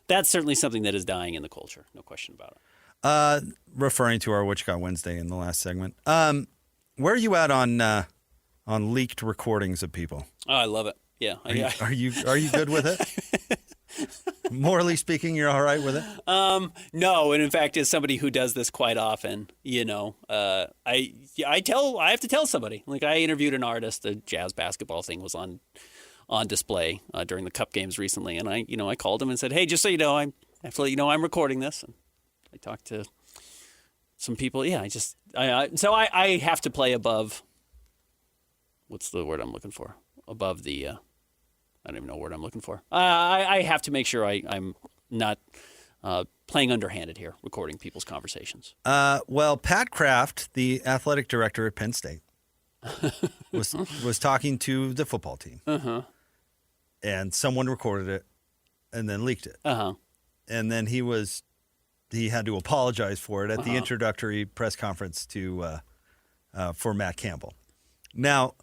that's certainly something that is dying in the culture. No question about it. Referring to our What You Got Wednesday in the last segment. Where are you at on leaked recordings of people? Oh, I love it. Yeah. Are you good with it? Morally speaking, you're all right with it? No, and in fact, as somebody who does this quite often, I have to tell somebody. Like, I interviewed an artist. The jazz basketball thing was on display during the Cup games recently, and I called him and said, "Hey, just so you know, I have to let you know I'm recording this." And I talked to some people. Yeah, so I have to play above. What's the word I'm looking for? Above the. I don't even know what word I'm looking for. I have to make sure I'm not playing underhanded here, recording people's conversations. Well, Pat Kraft, the athletic director at Penn State, was talking to the football team. Uh-huh. And someone recorded it and then leaked it. Uh-huh. And then he had to apologize for it at the introductory press conference for Matt Campbell. Now,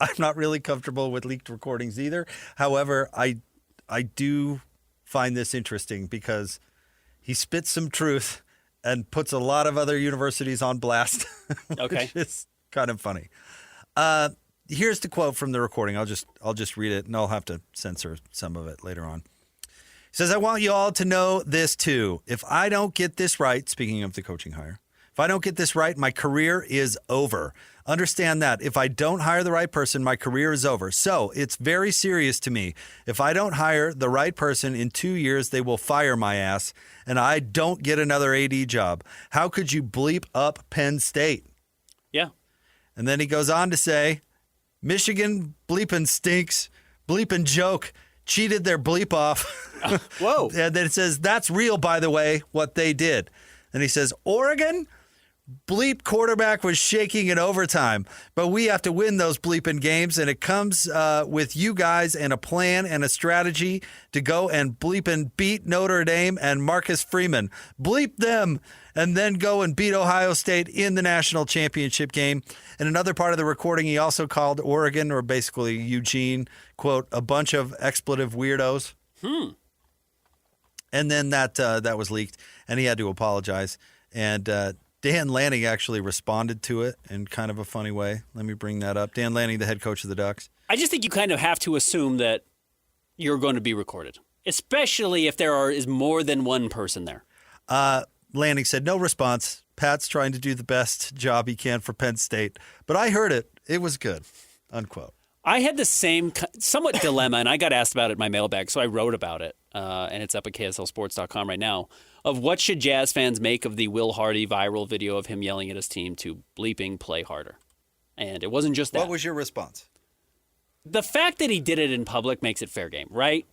I'm not really comfortable with leaked recordings either. However, I do find this interesting because he spits some truth and puts a lot of other universities on blast. Okay. Which is kind of funny. Here's the quote from the recording. I'll just read it, and I'll have to censor some of it later on. He says, "I want you all to know this too. If I don't get this right," speaking of the coaching hire, "if I don't get this right, my career is over. Understand that. If I don't hire the right person, my career is over. So it's very serious to me. If I don't hire the right person in 2 years, they will fire my ass, and I don't get another AD job. How could you bleep up Penn State?" Yeah. And then he goes on to say, "Michigan bleeping stinks. Bleeping joke. Cheated their bleep off." Whoa. And then it says, "That's real, by the way, what they did." And he says, "Oregon? Bleep quarterback was shaking in overtime, but we have to win those bleeping games, and it comes with you guys and a plan and a strategy to go and bleeping beat Notre Dame and Marcus Freeman. Bleep them, and then go and beat Ohio State in the national championship game." In another part of the recording, he also called Oregon, or basically Eugene, quote, "a bunch of expletive weirdos." And then that was leaked, and he had to apologize. And Dan Lanning actually responded to it in kind of a funny way. Let me bring that up. Dan Lanning, the head coach of the Ducks. I just think you kind of have to assume that you're going to be recorded, especially if is more than one person there. Lanning said, "No response. Pat's trying to do the best job he can for Penn State. But I heard it. It was good." Unquote. I had the same somewhat dilemma, and I got asked about it in my mailbag, so I wrote about it, and it's up at KSLSports.com right now, of what should Jazz fans make of the Will Hardy viral video of him yelling at his team to bleeping play harder. And it wasn't just that. What was your response? The fact that he did it in public makes it fair game, right?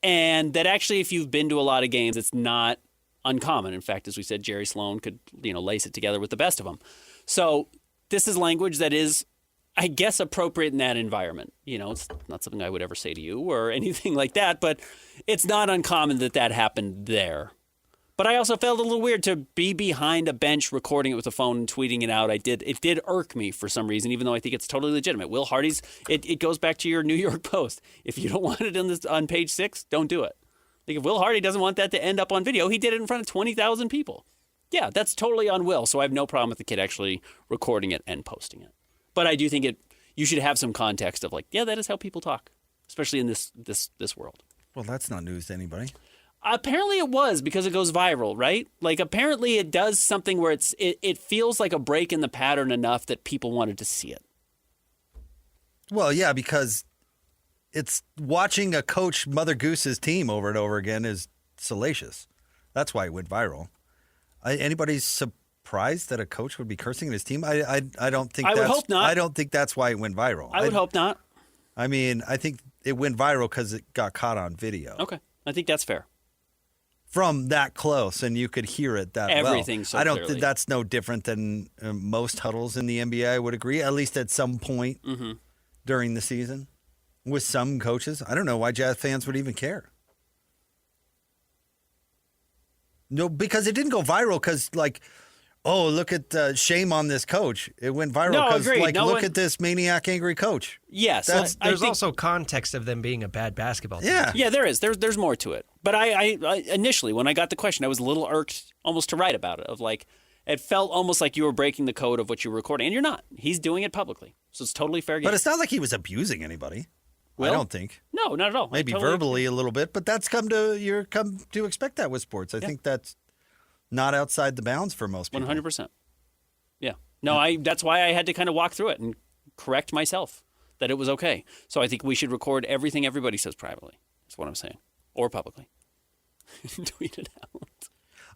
And that actually, if you've been to a lot of games, it's not uncommon. In fact, as we said, Jerry Sloan could, lace it together with the best of them. So this is language that is, I guess, appropriate in that environment. It's not something I would ever say to you or anything like that, but it's not uncommon that happened there. But I also felt a little weird to be behind a bench recording it with a phone and tweeting it out. It did irk me for some reason, even though I think it's totally legitimate. Will Hardy's, it goes back to your New York Post. If you don't want it on page 6, don't do it. Like if Will Hardy doesn't want that to end up on video, he did it in front of 20,000 people. Yeah, that's totally on Will. So I have no problem with the kid actually recording it and posting it. But I do think you should have some context of that is how people talk, especially in this world. Well, that's not news to anybody. Apparently it was, because it goes viral, right? Like apparently it does something where it feels like a break in the pattern enough that people wanted to see it. Well, yeah, because it's watching a coach Mother Goose's team over and over again is salacious. That's why it went viral. Anybody surprised that a coach would be cursing at his team? I don't think. I would hope not. I don't think that's why it went viral. I would hope not. I mean, I think it went viral because it got caught on video. Okay, I think that's fair. From that close, and you could hear it that Everything well. so I don't clearly. think that's no different than most huddles in the NBA. I would agree, at least at some point during the season. With some coaches, I don't know why Jazz fans would even care. No, because it didn't go viral because, oh, look at shame on this coach. It went viral because, look at this maniac angry coach. Yes. There's also context of them being a bad basketball team. Yeah, there is. There's more to it. But I initially, when I got the question, I was a little irked almost to write about it. It felt almost like you were breaking the code of what you were recording. And you're not. He's doing it publicly. So it's totally fair game. But it's not like he was abusing anybody. I don't think. No, not at all. Maybe verbally a little bit, but that's come to expect that with sports. I think that's not outside the bounds for most people. 100%. Yeah. No, that's why I had to kind of walk through it and correct myself that it was okay. So I think we should record everything everybody says privately. That's what I'm saying. Or publicly. Tweet it out.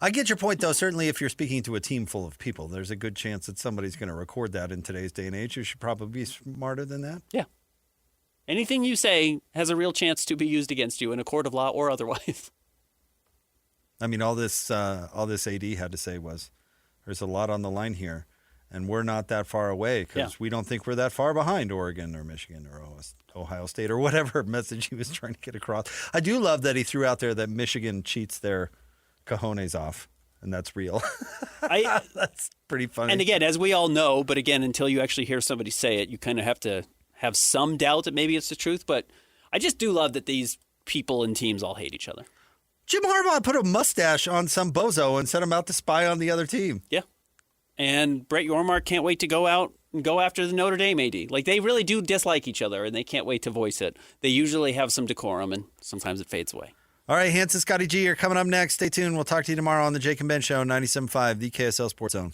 I get your point, though. Certainly, if you're speaking to a team full of people, there's a good chance that somebody's going to record that in today's day and age. You should probably be smarter than that. Yeah. Anything you say has a real chance to be used against you in a court of law or otherwise. I mean, all this AD had to say was, there's a lot on the line here, and we're not that far away because we don't think we're that far behind Oregon or Michigan or Ohio State or whatever message he was trying to get across. I do love that he threw out there that Michigan cheats their cojones off, and that's real. That's pretty funny. And again, as we all know, but again, until you actually hear somebody say it, you kind of have to have some doubt that maybe it's the truth. But I just do love that these people and teams all hate each other. Jim Harbaugh put a mustache on some bozo and sent him out to spy on the other team. Yeah. And Brett Yormark can't wait to go out and go after the Notre Dame AD. They really do dislike each other, and they can't wait to voice it. They usually have some decorum, and sometimes it fades away. All right, Hans and Scotty G are coming up next. Stay tuned. We'll talk to you tomorrow on the Jake and Ben Show, 97.5, the KSL Sports Zone.